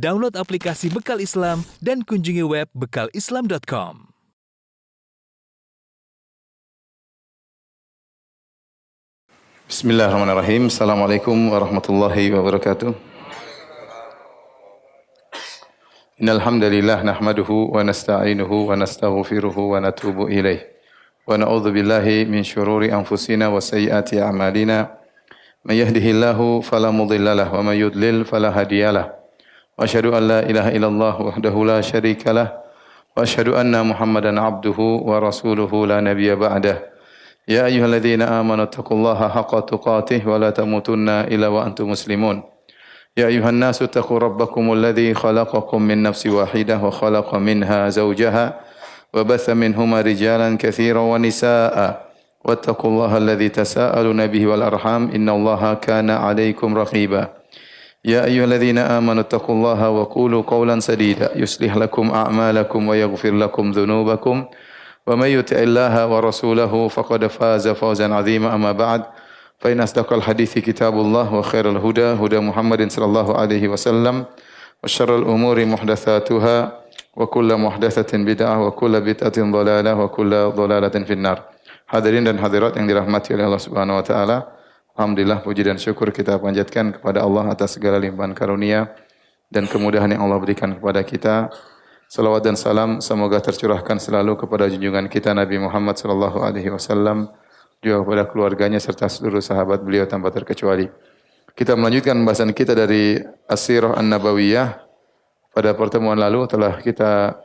Download aplikasi Bekal Islam dan kunjungi web bekalislam.com. Bismillahirrahmanirrahim. Assalamualaikum warahmatullahi wabarakatuh. Innal hamdalillah nahmaduhu wa nasta'inuhu wa nastaghfiruhu wa natubu ilaih. Wa na'udzu billahi min syururi anfusina wa sayyiati a'malina. May yahdihillahu fala mudilla lahu wa may yudlil fala hadiyalah. Wa asyhadu an la ilaha illallah wahdahu la syarika lah. Wa asyhadu anna Muhammadan abduhu wa rasuluhu la nabiyya ba'dah. Ya ayyuhalladzina amanu taqullaha haqqa tuqatih wa la tamutunna illa wa antum muslimun. Ya ayyuhan nasu taqu rabbakumul ladzi khalaqakum min nafsin wahidah wa khalaqa minha zawjaha wa batha minhuma rijalan katsiran wa nisaa'a wattaqullaha alladzi tasaaluna bihi wal arham innallaha kana 'alaikum raqiba. Ya ayyuhalladzina amanu taqullaha wa qulu qawlan sadida yuslih lakum a'malakum wa yaghfir lakum dhunubakum wa may yuti'illaha wa rasulahu faqad faza fawzan 'azima amma ba'd fa in asdaqal hadithi kitabullah wa khairal huda huda Muhammadin sallallahu alaihi wasallam wa syarrul umuri muhdatsatuha wa kullu muhdatsatin bid'ah wa kullu bid'atin dhalalah wa kullu dhalalatin finnar. Hadirin dan hadirat yang dirahmati oleh Allah Subhanahu wa taala, alhamdulillah puji dan syukur kita panjatkan kepada Allah atas segala limpahan karunia dan kemudahan yang Allah berikan kepada kita. Salawat dan salam semoga tercurahkan selalu kepada junjungan kita Nabi Muhammad sallallahu alaihi wasallam, juga kepada keluarganya serta seluruh sahabat beliau tanpa terkecuali. Kita melanjutkan pembahasan kita dari As-Sirah An-Nabawiyah. Pada pertemuan lalu telah kita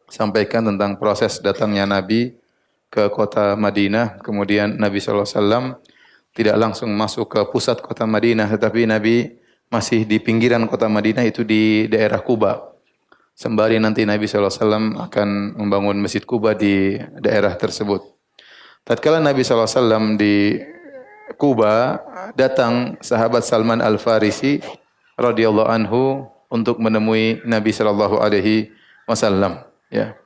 sampaikan tentang proses datangnya Nabi ke kota Madinah, kemudian Nabi sallallahu alaihi wasallam tidak langsung masuk ke pusat kota Madinah, tetapi Nabi masih di pinggiran kota Madinah, itu di daerah Quba. Sembari nanti Nabi SAW akan membangun Masjid Quba di daerah tersebut. Tatkala Nabi SAW di Quba, datang sahabat Salman Al-Farisi radhiyallahu anhu untuk menemui Nabi SAW. Ya.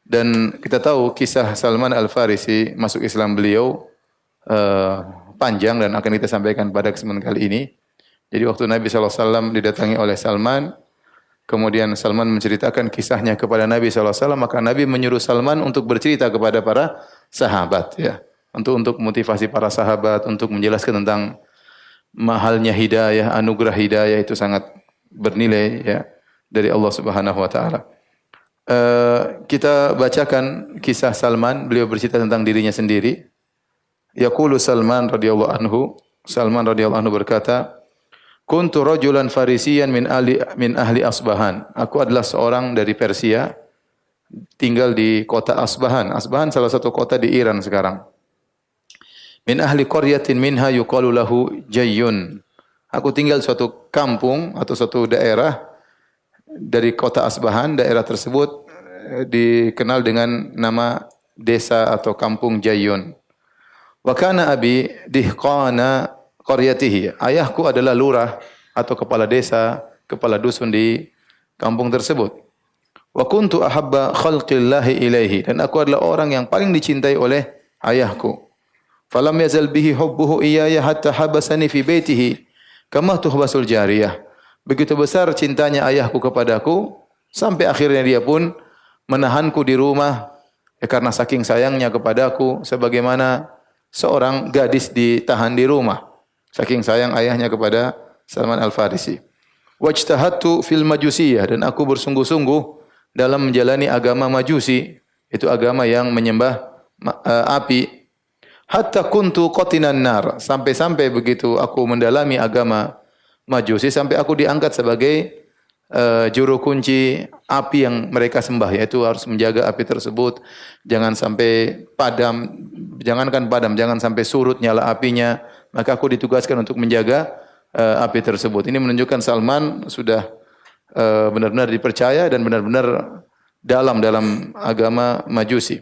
Dan kita tahu kisah Salman Al-Farisi masuk Islam beliau panjang dan akan kita sampaikan pada kesempatan kali ini. Jadi waktu Nabi SAW didatangi oleh Salman, kemudian Salman menceritakan kisahnya kepada Nabi SAW, maka Nabi menyuruh Salman untuk bercerita kepada para sahabat, ya, untuk motivasi para sahabat, untuk menjelaskan tentang mahalnya hidayah, anugerah hidayah itu sangat bernilai, ya, dari Allah Subhanahu Wa Taala. Kita bacakan kisah Salman. Beliau bercerita tentang dirinya sendiri. Yaqulu Salman radhiyallahu anhu. Salman radhiyallahu anhu berkata, kuntu rajulan farisiyan min ahli Asbahan. Aku adalah seorang dari Persia, tinggal di kota Asbahan. Asbahan salah satu kota di Iran sekarang. Min ahli qaryatin minha yuqalu lahu Jayyun. Aku tinggal di suatu kampung atau suatu daerah dari kota Asbahan. Daerah tersebut dikenal dengan nama desa atau kampung Jayyun. Wa kana abi dihqana qaryatihi. Ayahku adalah lurah atau kepala desa, kepala dusun di kampung tersebut. Wa kuntu ahabba khalqillahi ilaihi. Dan aku adalah orang yang paling dicintai oleh ayahku. Falam yazal bihi hubbuhu iyaya hatta habasani fi baitihi kama tuhbasul jariyah. Begitu besar cintanya ayahku kepadaku sampai akhirnya dia pun menahanku di rumah, ya, karena saking sayangnya kepadaku sebagaimana seorang gadis ditahan di rumah. Saking sayang ayahnya kepada Salman Al-Farisi. Wajtahattu fil majusiyah. Dan aku bersungguh-sungguh dalam menjalani agama Majusi. Itu agama yang menyembah api. Hatta kuntu qatinan nar. Sampai-sampai begitu aku mendalami agama Majusi, sampai aku diangkat sebagai juru kunci api yang mereka sembah, yaitu harus menjaga api tersebut jangan sampai padam, jangan sampai surut nyala apinya. Maka aku ditugaskan untuk menjaga api tersebut. Ini menunjukkan Salman sudah benar-benar dipercaya dan benar-benar dalam agama Majusi.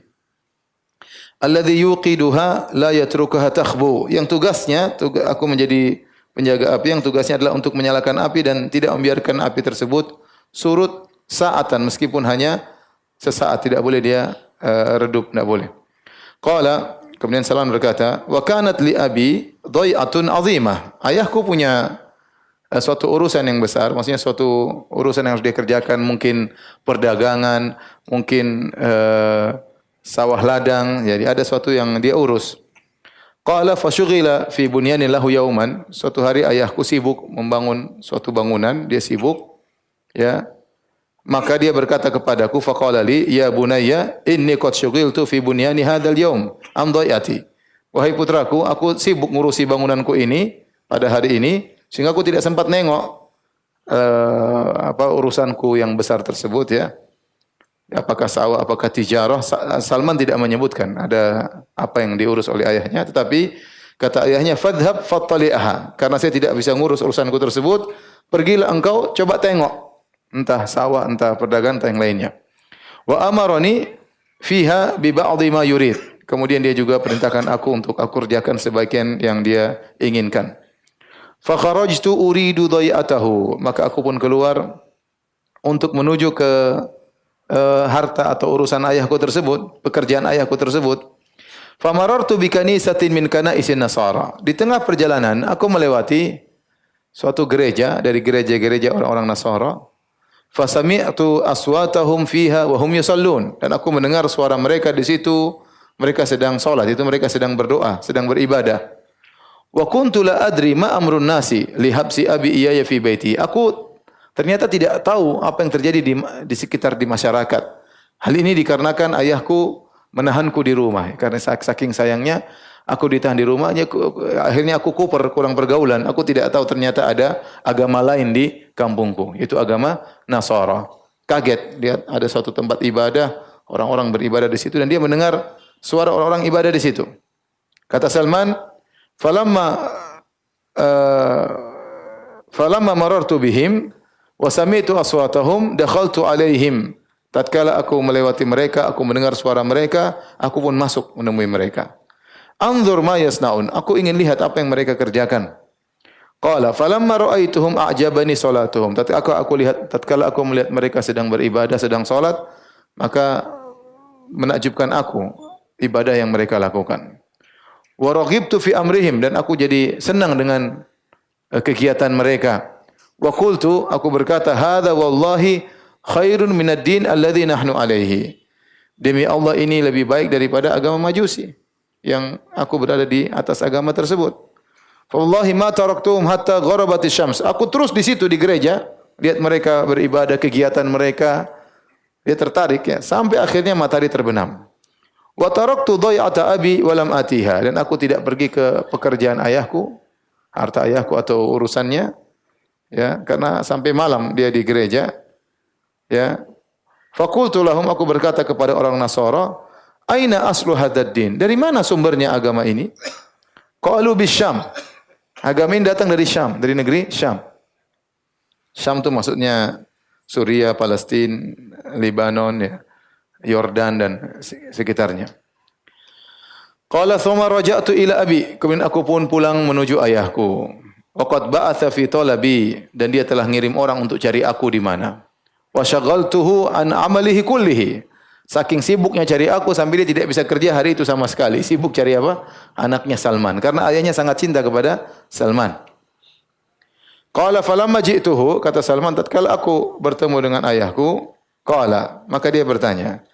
Alladzi yuqiduha la yatrukuha takhbu. Yang tugasnya aku menjadi penjaga api yang tugasnya adalah untuk menyalakan api dan tidak membiarkan api tersebut surut saatan, meskipun hanya sesaat, tidak boleh dia redup, tidak boleh. Qala, kemudian Salman berkata, wa kanat li abi dhai'atun 'azimah. Ayahku punya suatu urusan yang besar, maksudnya suatu urusan yang harus dia kerjakan, mungkin perdagangan, mungkin sawah ladang, jadi ada suatu yang dia urus. Qala fasyughila fi bunyanin lahu yauman. Suatu hari ayahku sibuk membangun suatu bangunan, dia sibuk, ya. Maka dia berkata kepadaku, faqala li, ya bunayya, inni qad syughiltu fi bunyani hadzal yaum am dhayati. Wahai putraku, aku sibuk ngurusi bangunanku ini pada hari ini, sehingga aku tidak sempat nengok urusanku yang besar tersebut, ya. Apakah sawah, apakah tijarah? Salman tidak menyebutkan ada apa yang diurus oleh ayahnya, tetapi kata ayahnya, fadhhab fattali'aha. Karena saya tidak bisa ngurus urusanku tersebut, pergilah engkau coba tengok, entah sawah, entah perdagangan, entah yang lainnya. Wa amarani fiha bi ba'dhi ma yurid. Kemudian dia juga perintahkan aku untuk aku kerjakan sebagian yang dia inginkan. Fa kharajtu uridu dhai'atahu. Maka aku pun keluar untuk menuju ke harta atau urusan ayahku tersebut, pekerjaan ayahku tersebut. Famarartu bi kanisatin min kanaisin nasara. Di tengah perjalanan aku melewati suatu gereja dari gereja-gereja orang-orang Nasara. Fasami'tu aswatahum fiha wa hum yusallun. Dan aku mendengar suara mereka di situ, mereka sedang salat, itu mereka sedang berdoa, sedang beribadah. Wa kuntu la adri ma amrun nasi li habsi abi iyaya fi baiti. Aku ternyata tidak tahu apa yang terjadi di sekitar di masyarakat. Hal ini dikarenakan ayahku menahanku di rumah. Karena saking sayangnya aku ditahan di rumahnya, akhirnya aku kuper, kurang pergaulan. Aku tidak tahu ternyata ada agama lain di kampungku. Itu agama Nasara. Kaget, dia ada suatu tempat ibadah, orang-orang beribadah di situ dan dia mendengar suara orang-orang ibadah di situ. Kata Salman, falamma marartu bihim wa sami'tu aswatahum dakhaltu alaihim. Tatkala aku melewati mereka, aku mendengar suara mereka, aku pun masuk menemui mereka. Anzur ma yasnaun. Aku ingin lihat apa yang mereka kerjakan. Qala falamma ra'aituhum a'jabani salatuhum. Tatkala aku melihat mereka sedang beribadah, sedang salat, maka menakjubkan aku ibadah yang mereka lakukan. Wa raghibtu fi amrihim, dan aku jadi senang dengan kegiatan mereka. Wa qultu, aku berkata, hadza wallahi khairun minad din alladhi nahnu alaihi. Demi Allah, ini lebih baik daripada agama Majusi yang aku berada di atas agama tersebut. Fa wallahi ma taraktuhum hatta gharabatis syams. Aku terus di situ di gereja, lihat mereka beribadah, kegiatan mereka, dia tertarik, ya, sampai akhirnya matahari terbenam. Wa taraktu dhai'ata abi wa lam atiha, dan aku tidak pergi ke pekerjaan ayahku, harta ayahku atau urusannya, ya, karena sampai malam dia di gereja, ya. Faqultu lahum, aku berkata kepada orang Nasara, aina aslu hadzal din? Dari mana sumbernya agama ini? Qalu bisyam. Agama ini datang dari Syam, dari negeri Syam. Syam itu maksudnya Suriah, Palestina, Lebanon, ya, Yordan dan sekitarnya. Qala thumma raja'tu ila abi. Kemudian aku pun pulang menuju ayahku. Waqad ba'atha fi talabi, dan dia telah ngirim orang untuk cari aku di mana. Wa syaghaltuhu an amalihi kullihi. Saking sibuknya cari aku sampai dia tidak bisa kerja hari itu sama sekali. Sibuk cari apa? Anaknya Salman. Karena ayahnya sangat cinta kepada Salman. Qala falamma ji'tuhu, kata Salman, tatkala aku bertemu dengan ayahku, qala, maka dia bertanya,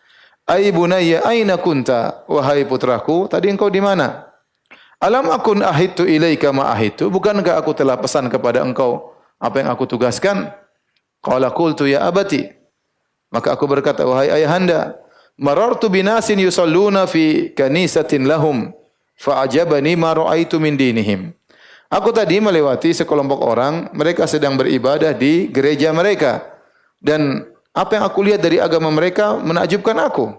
ai bunayya aina kunta? Wahai putraku, tadi engkau di mana? Alam akun ahidtu ilaika ma ahidtu? Bukankah aku telah pesan kepada engkau apa yang aku tugaskan? Qala qultu ya abati. Maka aku berkata, wahai ayahanda, marartu binasin yusalluna fi kanisatin lahum fa'ajabani ma ra'aitu min dinihim. Aku tadi melewati sekelompok orang, mereka sedang beribadah di gereja mereka, dan apa yang aku lihat dari agama mereka menakjubkan aku.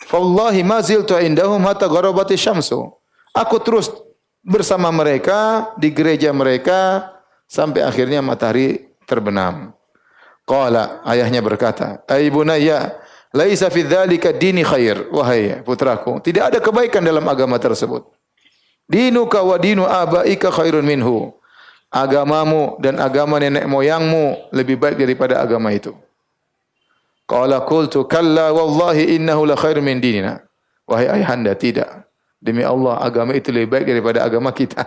Fallahi ma ziltu indahum hatta gharabati syamsu. Aku terus bersama mereka di gereja mereka sampai akhirnya matahari terbenam. Qala, ayahnya berkata, "Ai bunayya, laisa fi dzalika dini khair." Wahai putraku, tidak ada kebaikan dalam agama tersebut. Dinuka wa dinu abaika khairun minhu. Agamamu dan agama nenek moyangmu lebih baik daripada agama itu. Qala qultu kalla wallahi innahu la khairun min dinina. Wahai ayahanda, tidak. Demi Allah, agama itu lebih baik daripada agama kita.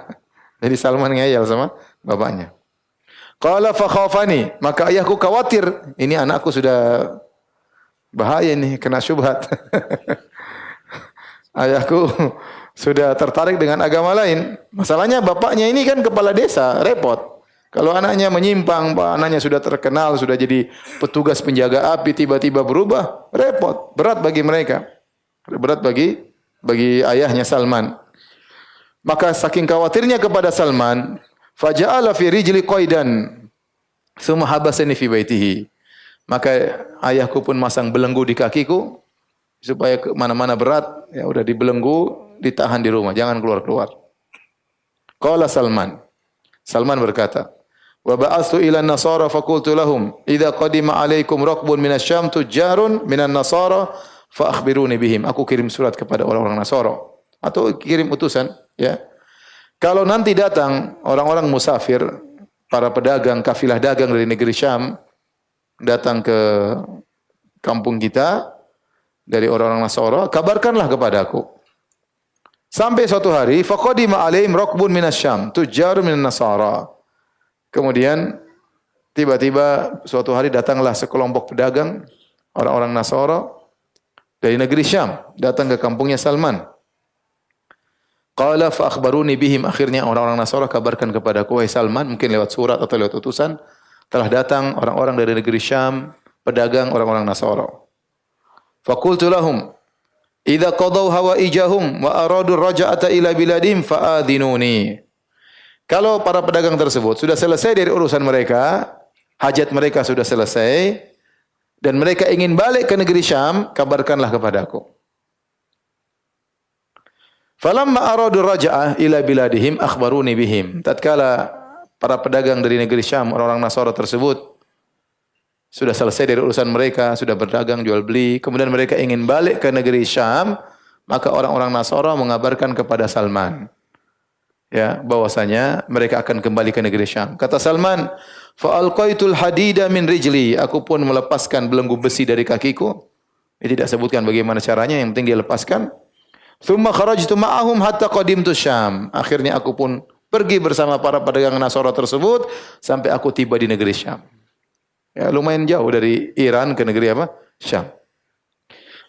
Jadi Salman ngeyel sama bapaknya. Qala fa khafani, maka ayahku khawatir, ini anakku sudah bahaya nih kena syubhat. Ayahku sudah tertarik dengan agama lain. Masalahnya bapaknya ini kan kepala desa, repot. Kalau anaknya menyimpang, anaknya sudah terkenal, sudah jadi petugas penjaga api, tiba-tiba berubah, repot, berat bagi mereka. Berat bagi ayahnya Salman. Maka saking khawatirnya kepada Salman, faja'ala fi rijli qaidan, summa habasani fi baitihi. Maka ayahku pun masang belenggu di kakiku supaya ke mana-mana berat, ya udah dibelenggu, ditahan di rumah, jangan keluar-keluar. Qala Salman. Salman berkata, "Wa ba'athu ila an-nasara fa qultu lahum, idza qadima 'alaikum raqbun minasyam tujjarun minan nasara fa akhbiruni bihim." Aku kirim surat kepada orang-orang Nasara atau kirim utusan, ya. Kalau nanti datang orang-orang musafir, para pedagang, kafilah dagang dari negeri Syam datang ke kampung kita dari orang-orang Nasara, kabarkanlah kepadaku. Sampai suatu hari, faqadima alaihim raqbun minasyam tujjarun minan nasara. Kemudian tiba-tiba suatu hari datanglah sekelompok pedagang orang-orang Nasara dari negeri Syam datang ke kampungnya Salman. Qala fa akhbaruni bihim, akhirnya orang-orang Nasara kabarkan kepadaku, wahai Salman, mungkin lewat surat atau lewat utusan, telah datang orang-orang dari negeri Syam, pedagang orang-orang Nasara. Fa qultu lahum, idza qadaw hawaijahum wa aradu raja'ata ila biladihim fa adhinuni. Kalau para pedagang tersebut sudah selesai dari urusan mereka, hajat mereka sudah selesai, dan mereka ingin balik ke negeri Syam, kabarkanlah kepadaku. Falamma aradu raja'ah ila biladihim akhbaruni bihim. Tatkala para pedagang dari negeri Syam, orang-orang Nasara tersebut sudah selesai dari urusan mereka, sudah berdagang jual beli, kemudian mereka ingin balik ke negeri Syam, maka orang-orang Nasara mengabarkan kepada Salman, ya, bahwasanya mereka akan kembali ke negeri Syam. Kata Salman, fa alqaitul hadida min rijli, aku pun melepaskan belenggu besi dari kakiku. Dia tidak sebutkan bagaimana caranya, yang penting dia lepaskan. Thumma kharajtu ma'ahum hatta qadimtu Syam. Akhirnya aku pun pergi bersama para pedagang Nasara tersebut sampai aku tiba di negeri Syam. Ya, lumayan jauh dari Iran ke negeri apa? Syam.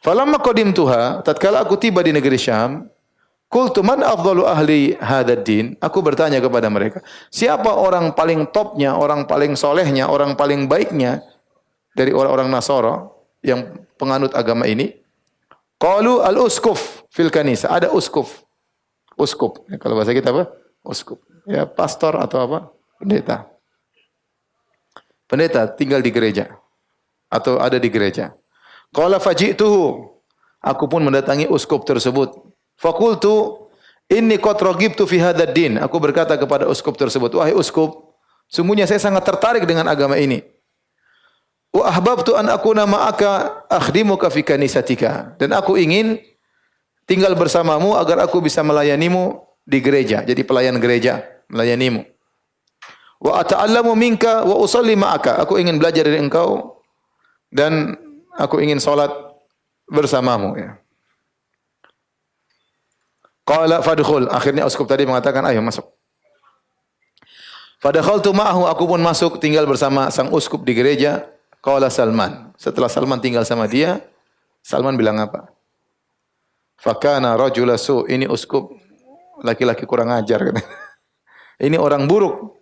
Falamma qadimtuha, tatkala aku tiba di negeri Syam, qultu man afdalu ahli hadzal din? Aku bertanya kepada mereka, siapa orang paling topnya, orang paling solehnya, orang paling baiknya dari orang-orang Nasara yang penganut agama ini? Qalu al-uskuf fil kanisa. Ada uskuf. Uskup. Ya, kalau bahasa kita apa? Uskup. Ya, pastor atau apa? Pendeta. Pendeta tinggal di gereja atau ada di gereja. Qala faji'tuhu, aku pun mendatangi uskup tersebut. Faqultu inni qad ragibtu fi hadzal din. Aku berkata kepada uskup tersebut, wahai uskup, sungguhnya saya sangat tertarik dengan agama ini. Wa ahbabtu an akuna ma'aka akhdimuka fi kanisatika. Dan aku ingin tinggal bersamamu agar aku bisa melayanimu di gereja, jadi pelayan gereja, melayanimu. Wa ata'allamu minka wa usalli ma'aka. Aku ingin belajar dari engkau dan aku ingin salat bersamamu, ya. Qala fadkhul. Akhirnya uskup tadi mengatakan, ayo masuk. Fadakhaltu ma'ahu, aku pun masuk tinggal bersama sang uskup di gereja. Qala Salman. Setelah Salman tinggal sama dia, Salman bilang apa? Fakana rajula su. Ini uskup laki-laki kurang ajar. Ini orang buruk.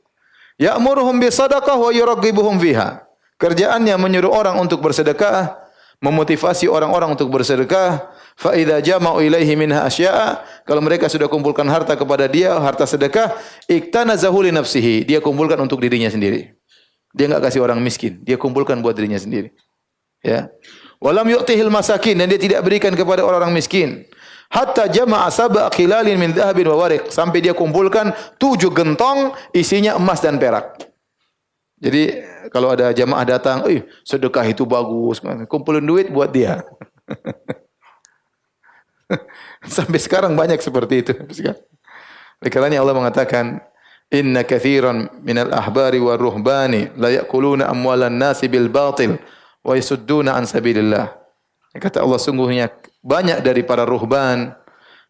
Ya'muruhum bisadaqah wa yuraghibuhum fiha. Kerjaannya menyuruh orang untuk bersedekah, memotivasi orang-orang untuk bersedekah. Fa idza jama'u ilaihi minha asya'a, kalau mereka sudah kumpulkan harta kepada dia, harta sedekah, iktanazahu li nafsihi, dia kumpulkan untuk dirinya sendiri. Dia enggak kasih orang miskin, dia kumpulkan buat dirinya sendiri. Ya. Walam yu'tihil masakin, dan dia tidak berikan kepada orang-orang miskin. Hatta jama'a sab'a khilalin min dhahabin wa wariq, sampai dia kumpulkan 7 gentong isinya emas dan perak. Jadi kalau ada jamaah datang, sedekah itu bagus, kumpulin duit buat dia. Sampai sekarang banyak seperti itu. Oleh karenanya Allah mengatakan, inna katsiran minal ahbari war ruhbani la ya'kuluna amwalan nasi bil batil wa yasudduna an sabilillah. Kata Allah, sungguhnya banyak dari para ruhban,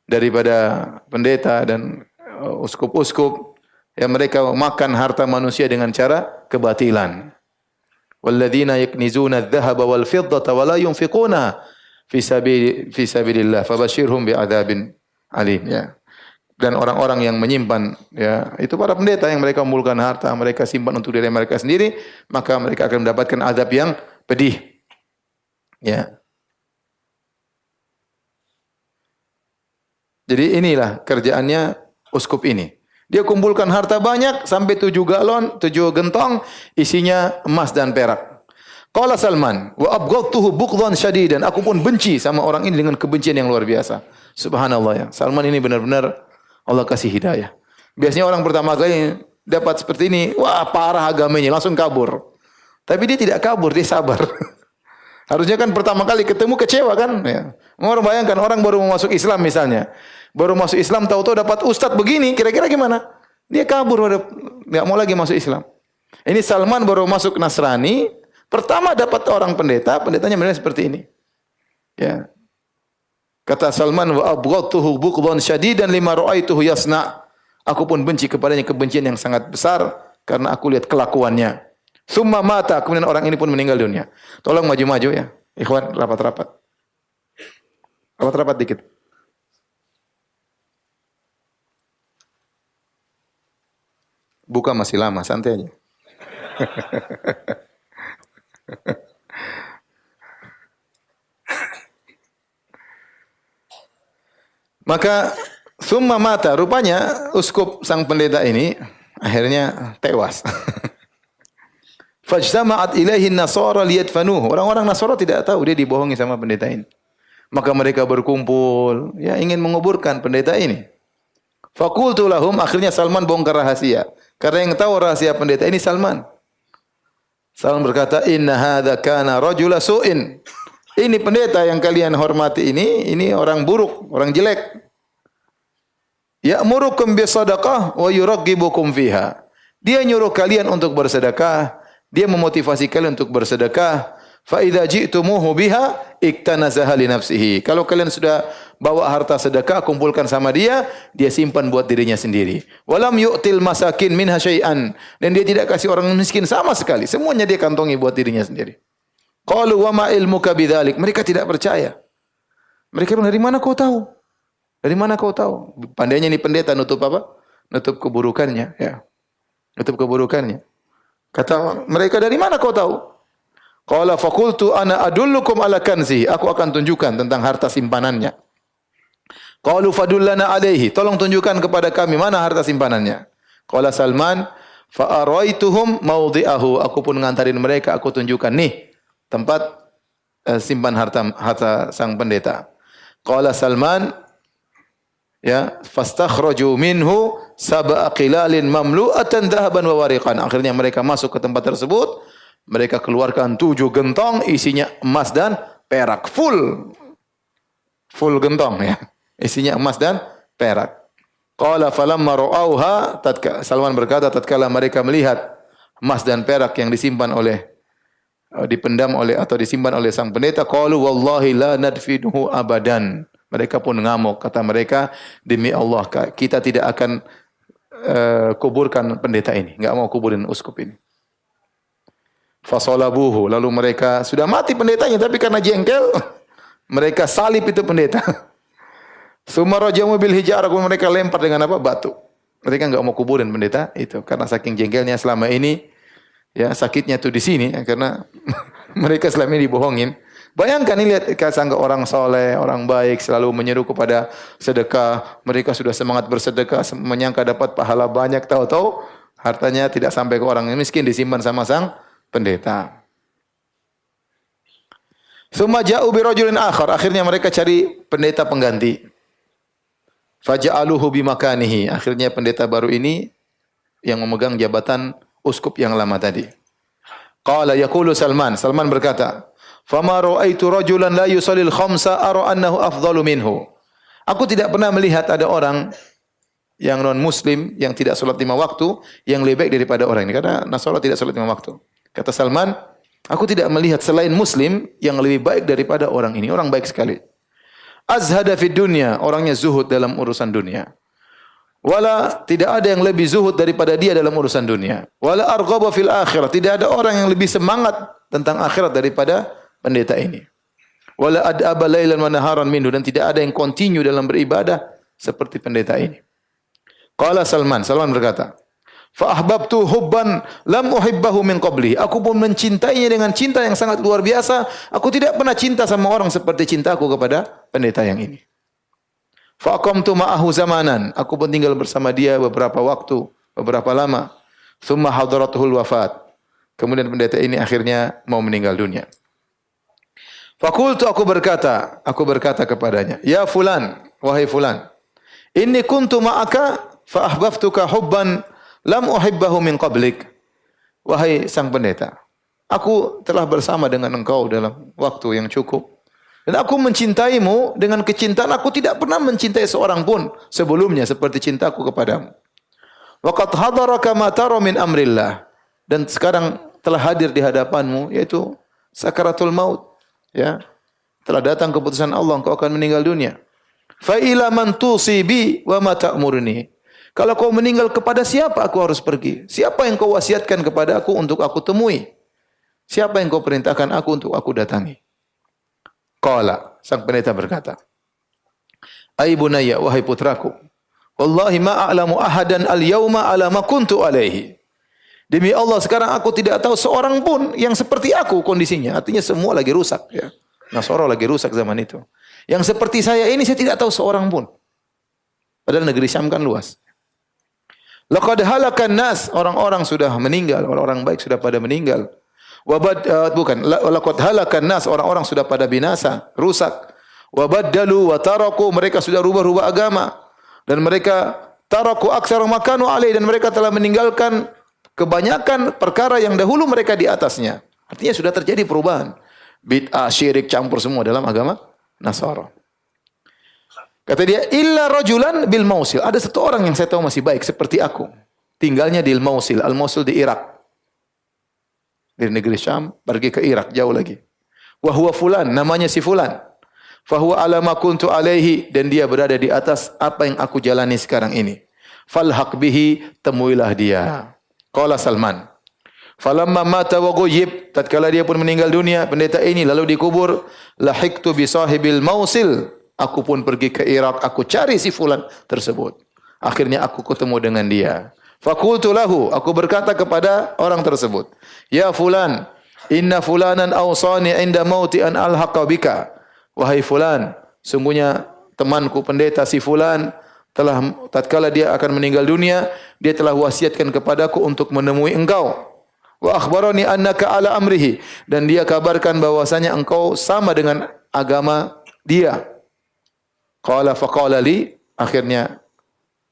daripada pendeta dan uskup-uskup, yang mereka makan harta manusia dengan cara kebatilan. Walladzina yaknizuna adh-dhahaba wal fiddata wa la yunfiquna fi sabilillah fabashshirhum bi'adzabin alim ya. Dan orang-orang yang menyimpan ya, itu para pendeta yang mereka mengumpulkan harta, mereka simpan untuk diri mereka sendiri, maka mereka akan mendapatkan azab yang pedih. Ya. Jadi inilah kerjaannya uskup ini. Dia kumpulkan harta banyak sampai 7 galon, 7 gentong isinya emas dan perak. Qala Salman, wa abghadtuhu bughdhan syadidan. Aku pun benci sama orang ini dengan kebencian yang luar biasa. Subhanallah ya. Salman ini benar-benar Allah kasih hidayah. Biasanya orang pertama kali dapat seperti ini, wah parah agamanya, langsung kabur. Tapi dia tidak kabur, dia sabar. Harusnya kan pertama kali ketemu kecewa kan? Ya. Orang bayangkan orang baru mau masuk Islam misalnya. Baru masuk Islam tahu-tahu dapat ustadz begini, kira-kira gimana? Dia kabur, enggak mau lagi masuk Islam. Ini Salman baru masuk Nasrani, pertama dapat orang pendeta, pendetanya benar seperti ini. Ya. Kata Salman, wa abghadtuhu bughdhan syadidan lima ra'aituhu yasna. Aku pun benci kepadanya kebencian yang sangat besar karena aku lihat kelakuannya. Summa mata, kemudian orang ini pun meninggal dunia. Tolong maju-maju ya. Ikhwan, rapat-rapat. Rapat-rapat dikit. Buka masih lama, santai aja. Maka summa mata, rupanya uskup sang pendeta ini akhirnya tewas. Fajtama'at ilaihi an-nasara liyadfanuhu. Orang-orang Nasara tidak tahu dia dibohongi sama pendeta ini. Maka mereka berkumpul, ya ingin menguburkan pendeta ini. Faqultu lahum, akhirnya Salman bongkar rahasia. Karena yang tahu rahasia pendeta ini Salman. Salman berkata, "Inna hadza kana rajula su'in." Ini pendeta yang kalian hormati ini orang buruk, orang jelek. Ya'murukum bisadaqah wa yuraghibukum fiha. Dia nyuruh kalian untuk bersedekah, dia memotivasi kalian untuk bersedekah. Fa idza ji'tumuhu biha iktanazaha li nafsihi. Kalau kalian sudah bawa harta sedekah, kumpulkan sama dia, dia simpan buat dirinya sendiri. Walam yu'til masakin minha syai'an. Dan dia tidak kasih orang miskin sama sekali. Semuanya dia kantongi buat dirinya sendiri. Qalu wa ma ilmuka bidzalik. Mereka tidak percaya. Mereka bilang, dari mana kau tahu? Dari mana kau tahu? Pandainya ini pendeta nutup apa? Nutup keburukannya, ya. Nutup keburukannya. Kata mereka, dari mana kau tahu? Qala faqultu ana adullukum ala kanzi. Aku akan tunjukkan tentang harta simpanannya. Qalu fadullana alaihi. Tolong tunjukkan kepada kami mana harta simpanannya. Qala Salman fa araituhum mawdi'ahu. Aku pun ngantarin mereka, aku tunjukkan nih tempat simpan harta sang pendeta. Qala Salman ya fastakhraju minhu sab'a qilalin mamlu'atan dhahaban wa wariqan. Akhirnya mereka masuk ke tempat tersebut, mereka keluarkan 7 gentong isinya emas dan perak, full gentong ya. Isinya emas dan perak. Qala falamma ra'auha, Salman berkata tatkala mereka melihat emas dan perak yang disimpan oleh dipendam oleh atau disimpan oleh sang pendeta, qalu wallahi la nadfinuhu abadan. Mereka pun ngamuk, kata mereka, demi Allah kita tidak akan kuburkan pendeta ini, enggak mau kuburin uskup ini. Fasalabuhu, lalu mereka sudah mati pendetanya tapi karena jengkel mereka salib itu pendeta. Summa rajamu bil hijarah, mereka lempar dengan apa? Batu. Mereka enggak mau kuburin pendeta itu karena saking jengkelnya selama ini. Ya, sakitnya tuh di sini ya, karena mereka selama ini dibohongin. Bayangkan ini, lihat sangka orang soleh, orang baik, selalu menyeru kepada sedekah. Mereka sudah semangat bersedekah, menyangka dapat pahala banyak, tahu-tahu hartanya tidak sampai ke orang miskin, disimpan sama sang pendeta. Tsumma ja'u bi rajulin akhar, akhirnya mereka cari pendeta pengganti. Faja'aluhu bi makanihi, akhirnya pendeta baru ini yang memegang jabatan uskup yang lama tadi. Qala yaqulu Salman, Salman berkata, "Fama ra'aitu rajulan la yusallil khamsa ara annahu afdalu minhu." Aku tidak pernah melihat ada orang yang non muslim yang tidak salat 5 waktu yang lebih baik daripada orang ini, karena Nasara tidak salat 5 waktu. Kata Salman, aku tidak melihat selain muslim yang lebih baik daripada orang ini, orang baik sekali. Azhada fid dunya, orangnya zuhud dalam urusan dunia. Wala tidak ada yang lebih zuhud daripada dia dalam urusan dunia. Wala arghaba fil akhirah, tidak ada orang yang lebih semangat tentang akhirat daripada pendeta ini. Wala ad'aba lailan wa naharan minhu, dan tidak ada yang continue dalam beribadah seperti pendeta ini. Qala Salman berkata, fa ahbabtu hubban lam uhibbahu min qabli. Aku pun mencintainya dengan cinta yang sangat luar biasa. Aku tidak pernah cinta sama orang seperti cintaku kepada pendeta yang ini. Fa aqamtu ma'ahu zamanan. Aku pun tinggal bersama dia beberapa waktu, beberapa lama. Tsumma hadaratuhul wafat. Kemudian pendeta ini akhirnya mau meninggal dunia. Fakultu, aku berkata kepadanya, ya fulan, wahai fulan, inni kuntu ma'aka fa ahbabtuka hubban lam uhibbahu min qablik. Wahai sang pendeta, aku telah bersama dengan engkau dalam waktu yang cukup, dan aku mencintaimu dengan kecintaan aku tidak pernah mencintai seorang pun sebelumnya seperti cintaku kepadamu. Wa qad hadaraka ma tara min amrillah, dan sekarang telah hadir di hadapanmu yaitu sakaratul maut, ya. Telah datang keputusan Allah, engkau akan meninggal dunia. Fa ila man tusibi wa ma ta'muruni. Kalau kau meninggal, kepada siapa aku harus pergi? Siapa yang kau wasiatkan kepada aku untuk aku temui? Siapa yang kau perintahkan aku untuk aku datangi? Qala, sang pendeta berkata, ai bunayya, wahai putraku, wallahi ma a'lamu ahadan al-yawma ala ma kuntu alaihi. Demi Allah, sekarang aku tidak tahu seorang pun yang seperti aku kondisinya. Artinya semua lagi rusak, ya. Nasara lagi rusak zaman itu. Yang seperti saya ini saya tidak tahu seorang pun. Padahal negeri Syam kan luas. Laqad halakan nas, orang-orang sudah meninggal, orang-orang baik sudah pada meninggal. Laqad halakan nas, orang-orang sudah pada binasa, rusak. Wa baddalu wa taraku, mereka sudah rubah-rubah agama, dan mereka taraku aktsara makanu alai, dan mereka telah meninggalkan kebanyakan perkara yang dahulu mereka di atasnya. Artinya sudah terjadi perubahan. Bid'ah, syirik campur semua dalam agama Nasara. Kata dia, illa rajulan bil Mausil. Ada satu orang yang saya tahu masih baik seperti aku. Tinggalnya di Mausil. Al-Mausil di Irak. Dari negeri Syam pergi ke Irak, jauh lagi. Wa huwa fulan, namanya si fulan. Fa huwa ala ma kuntu alaihi, dan dia berada di atas apa yang aku jalani sekarang ini. Falhaq bihi, temuilah dia. Qala Salman, falamma mata wa ghayyib, tatkala dia pun meninggal dunia, pendeta ini lalu dikubur, lahiqtu bi sahibil Mausil, aku pun pergi ke Irak, aku cari si fulan tersebut. Akhirnya aku ketemu dengan dia. Faqultu lahu, aku berkata kepada orang tersebut, ya fulan, inna fulanan awsani inda mauti an alhaqa bika. Wahai fulan, sungguhnya temanku pendeta si fulan telah, tatkala dia akan meninggal dunia, dia telah wasiatkan kepadaku untuk menemui engkau. Wa akhbarani annaka ala amrihi, dan dia kabarkan bahwasanya engkau sama dengan agama dia. Qala faqala li, akhirnya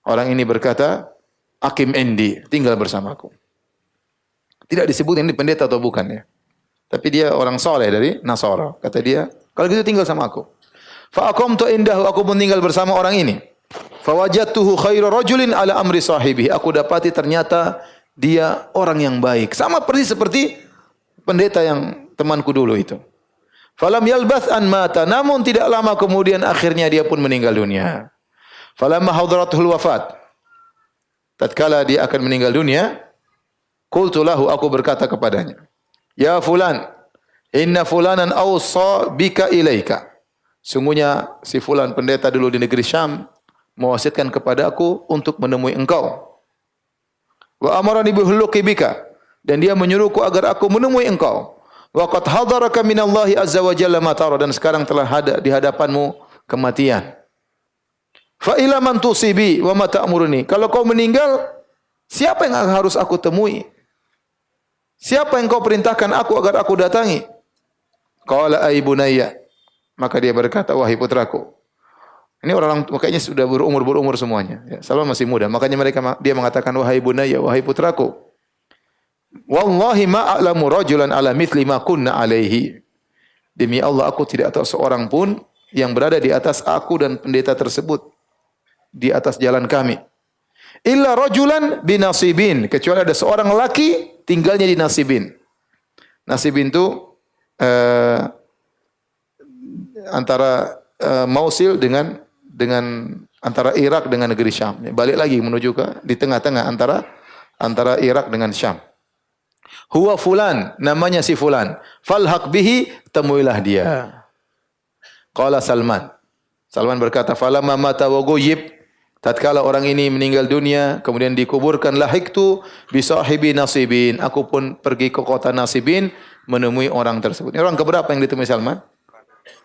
orang ini berkata, aqim indi, tinggal bersamaku. Tidak disebut ini pendeta atau bukan, ya. Tapi dia orang soleh dari Nasara. Kata dia, kalau gitu tinggal sama aku. Fa aqamtu indahu, aku pun tinggal bersama orang ini. Fa wajadtuhu khairu rajulin ala amri sahibi. Aku dapati ternyata dia orang yang baik, sama persis seperti pendeta yang temanku dulu itu. Falam yalbath an mata, namun tidak lama kemudian akhirnya dia pun meninggal dunia. Falamma hadratuhul wafat, tatkala dia akan meninggal dunia, qultu lahu, aku berkata kepadanya, ya fulan, inna fulanan awsa bika ilaika. Sungguhnya si fulan pendeta dulu di negeri Syam mewasiatkan kepada aku untuk menemui engkau. Wa amarani bihuluqi bika, dan dia menyuruhku agar aku menemui engkau. Wa qad hadaraka minallahi azza wa jalla ma tara, dan sekarang telah ada di hadapanmu kematian. Fa ila man tusibi wa ma ta'muruni. Kalau kau meninggal, siapa yang harus aku temui? Siapa yang kau perintahkan aku agar aku datangi? Qala ay bunayya. Maka dia berkata, wahai putraku. Ini orang makanya sudah berumur semuanya. Ya, Salman masih muda. Makanya dia mengatakan, wahai bunayya, wahai putraku. Wallahi ma a'lamu rajulan ala mithli ma kunna alaihi. Demi Allah, aku tidak tahu seorang pun yang berada di atas aku dan pendeta tersebut, di atas jalan kami. Illa rajulan binasibin, kecuali ada seorang laki tinggalnya di Nasibin. Nasibin itu antara Mausil dengan antara Irak dengan negeri Syam. Balik lagi menuju ke di tengah-tengah antara Irak dengan Syam. Huwa fulan, namanya si fulan. Falhaq bihi, temuilah dia. Qala Salman. Salman berkata, falamma mata wa ghayyib, tatkala orang ini meninggal dunia, kemudian dikuburkan, lahiktu bi sahibi nasibin. Aku pun pergi ke kota Nasibin menemui orang tersebut. Ini orang keberapa yang ditemui Salman?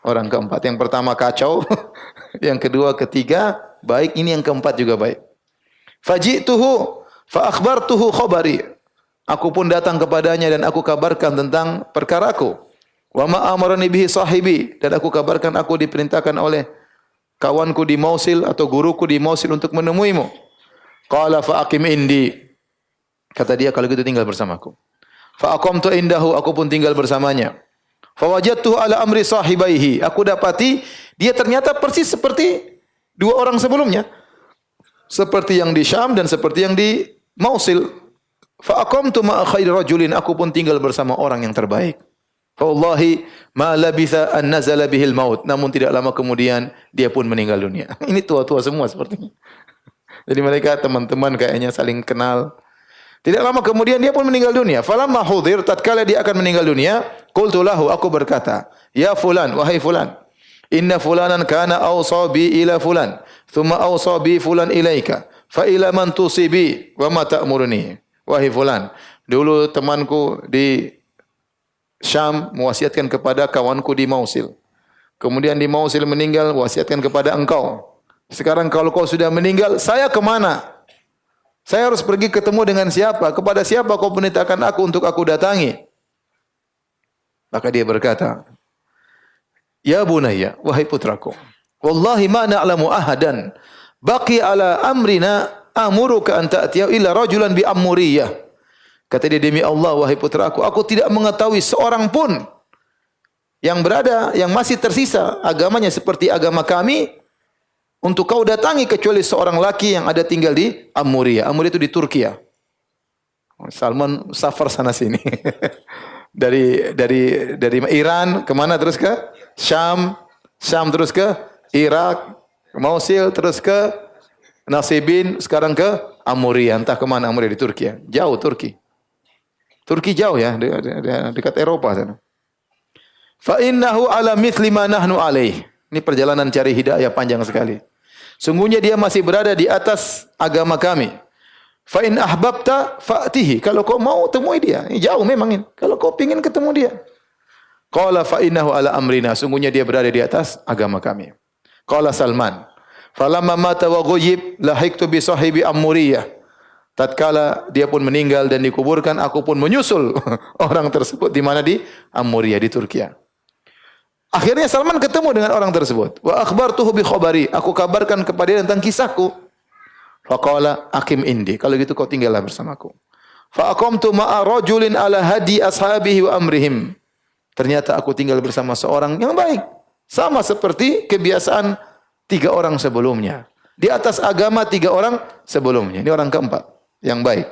Orang keempat. Yang pertama kacau, yang kedua, ketiga baik, ini yang keempat juga baik. Faji'tuhu fa akhbartuhu khabari. Aku pun datang kepadanya dan aku kabarkan tentang perkaraku. Wa ma amarani bihi sahibi, dan aku kabarkan aku diperintahkan oleh kawanku di Mausil atau guruku di Mausil untuk menemuimu. Qala fa aqim indi. Kata dia, kalau gitu tinggal bersamaku. Fa aqamtu indahu, aku pun tinggal bersamanya. Fa wajadtuhu ala amri sahibaihi. Aku dapati dia ternyata persis seperti dua orang sebelumnya. Seperti yang di Syam dan seperti yang di Mausil. Fa aqamtu ma'a khairi rajulin, aku pun tinggal bersama orang yang terbaik. Fa wallahi ma labitha an nazala bihil maut. Namun tidak lama kemudian dia pun meninggal dunia. Ini tua-tua semua sepertinya. Jadi mereka teman-teman kayaknya saling kenal. Tidak lama kemudian dia pun meninggal dunia. Falamma hudir, tatkala dia akan meninggal dunia, qultu lahu, aku berkata, ya fulan, wahai fulan, inna fulanan kana awsa bi ila fulan, thumma awsa bi fulan ilaika, fa ila man tusibi wa ma ta'muruni. Wahai fulan, dulu temanku di Syam mewasiatkan kepada kawanku di Mausil. Kemudian di Mausil meninggal, wasiatkan kepada engkau. Sekarang kalau kau sudah meninggal, saya kemana? Saya harus pergi ketemu dengan siapa? Kepada siapa kau perintahkan aku untuk aku datangi? Maka dia berkata, ya bunayya, wahai putraku, wallahi ma na'lamu ahadan baqi ala amrina amuruka an ta'tiya illa rajulan bi amuriyah. Kata dia, demi Allah wahai putraku, aku tidak mengetahui seorang pun yang masih tersisa agamanya seperti agama kami untuk kau datangi kecuali seorang laki yang ada tinggal di Amuriyah. Amuriyah itu di Turki ya. Salman safar sana sini. dari Iran kemana terus ke Syam, terus ke Irak, ke Mausil, terus ke Nasibin, sekarang ke Amuriyah. Entah kemana Amuriyah di Turki ya. Jauh Turki. Turki jauh ya, dekat Eropa sana. Fa innahu ala mithli ma nahnu alaih. Ini perjalanan cari hidayah panjang sekali. Sungguhnya dia masih berada di atas agama kami. Fa in ahbabta fa'tihi. Kalau kau mau temui dia. Ini jauh memang ini. Kalau kau ingin ketemu dia. Qala fa innahu ala amrina. Sungguhnya dia berada di atas agama kami. Qala Salman, falamma mata wa ghayyib lahiktu bi sahibi Amuriyah. Tatkala dia pun meninggal dan dikuburkan, aku pun menyusul orang tersebut di mana, di Amuriyah di Turki. Akhirnya Salman ketemu dengan orang tersebut. Wa akhbartuhu bi khabari. Aku kabarkan kepada dia tentang kisahku. Faqala aqim indi. Kalau gitu kau tinggallah bersamaku. Fa aqamtu ma'a rajulin ala hadi ashabihi wa amrihim. Ternyata aku tinggal bersama seorang yang baik. Sama seperti kebiasaan 3 orang sebelumnya. Di atas agama 3 orang sebelumnya. Ini orang keempat yang baik.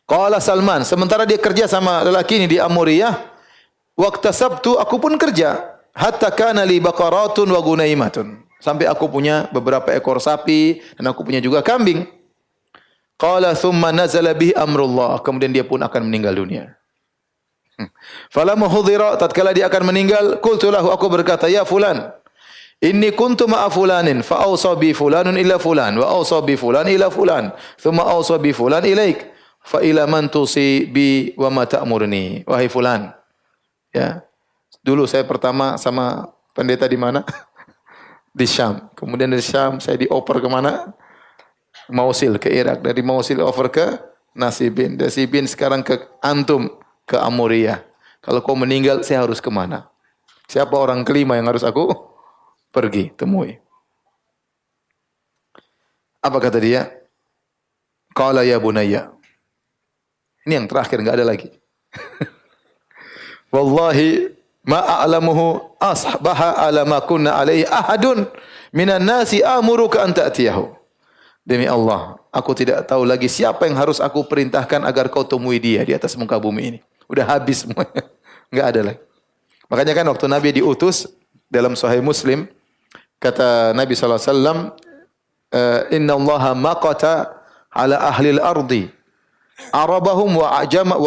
Qala Salman, sementara dia kerja sama lelaki ini di Amuriyah, waqtasabtu, aku pun kerja, hatta kana li baqaratun wa gunaimatun. Sampai aku punya beberapa ekor sapi dan aku punya juga kambing. Qala thumma nazala bihi amrullah, kemudian dia pun akan meninggal dunia. Falamma hudhira, tatkala dia akan meninggal, qultu lahu, aku berkata, ya fulan, inni kuntu ma'a fulanin fa awsa bi fulanun ila fulan wa awsa bi fulan ila fulan thumma awsa bi fulan ilaik fa ila man tusi bi wa ma ta'murni. Wahai fulan, ya, dulu saya pertama sama pendeta di mana? Di Syam. Kemudian dari Syam saya dioper ke mana? Mausil, ke Irak. Dari Mausil over ke Nasibin. Dari Nasibin sekarang ke Antum, ke Amuriyah. Kalau kau meninggal saya harus kemana? Siapa orang kelima yang harus aku pergi temui? Apa kata dia? Qala ya bunayya. Ini yang terakhir, enggak ada lagi. Wallahi ma a'lamuhu asbaha ala ma kunna alaihi ahadun minan nasi amuruka an ta'tiyahu. Demi Allah, aku tidak tahu lagi siapa yang harus aku perintahkan agar kau temui dia di atas muka bumi ini. Udah habis semuanya. Enggak ada lagi. Makanya kan waktu Nabi diutus dalam Sahih Muslim, Kata Nabi sallallahu alaihi wasallam, "Inna Allaha maqata ala ahli al-ardi Arabahum wa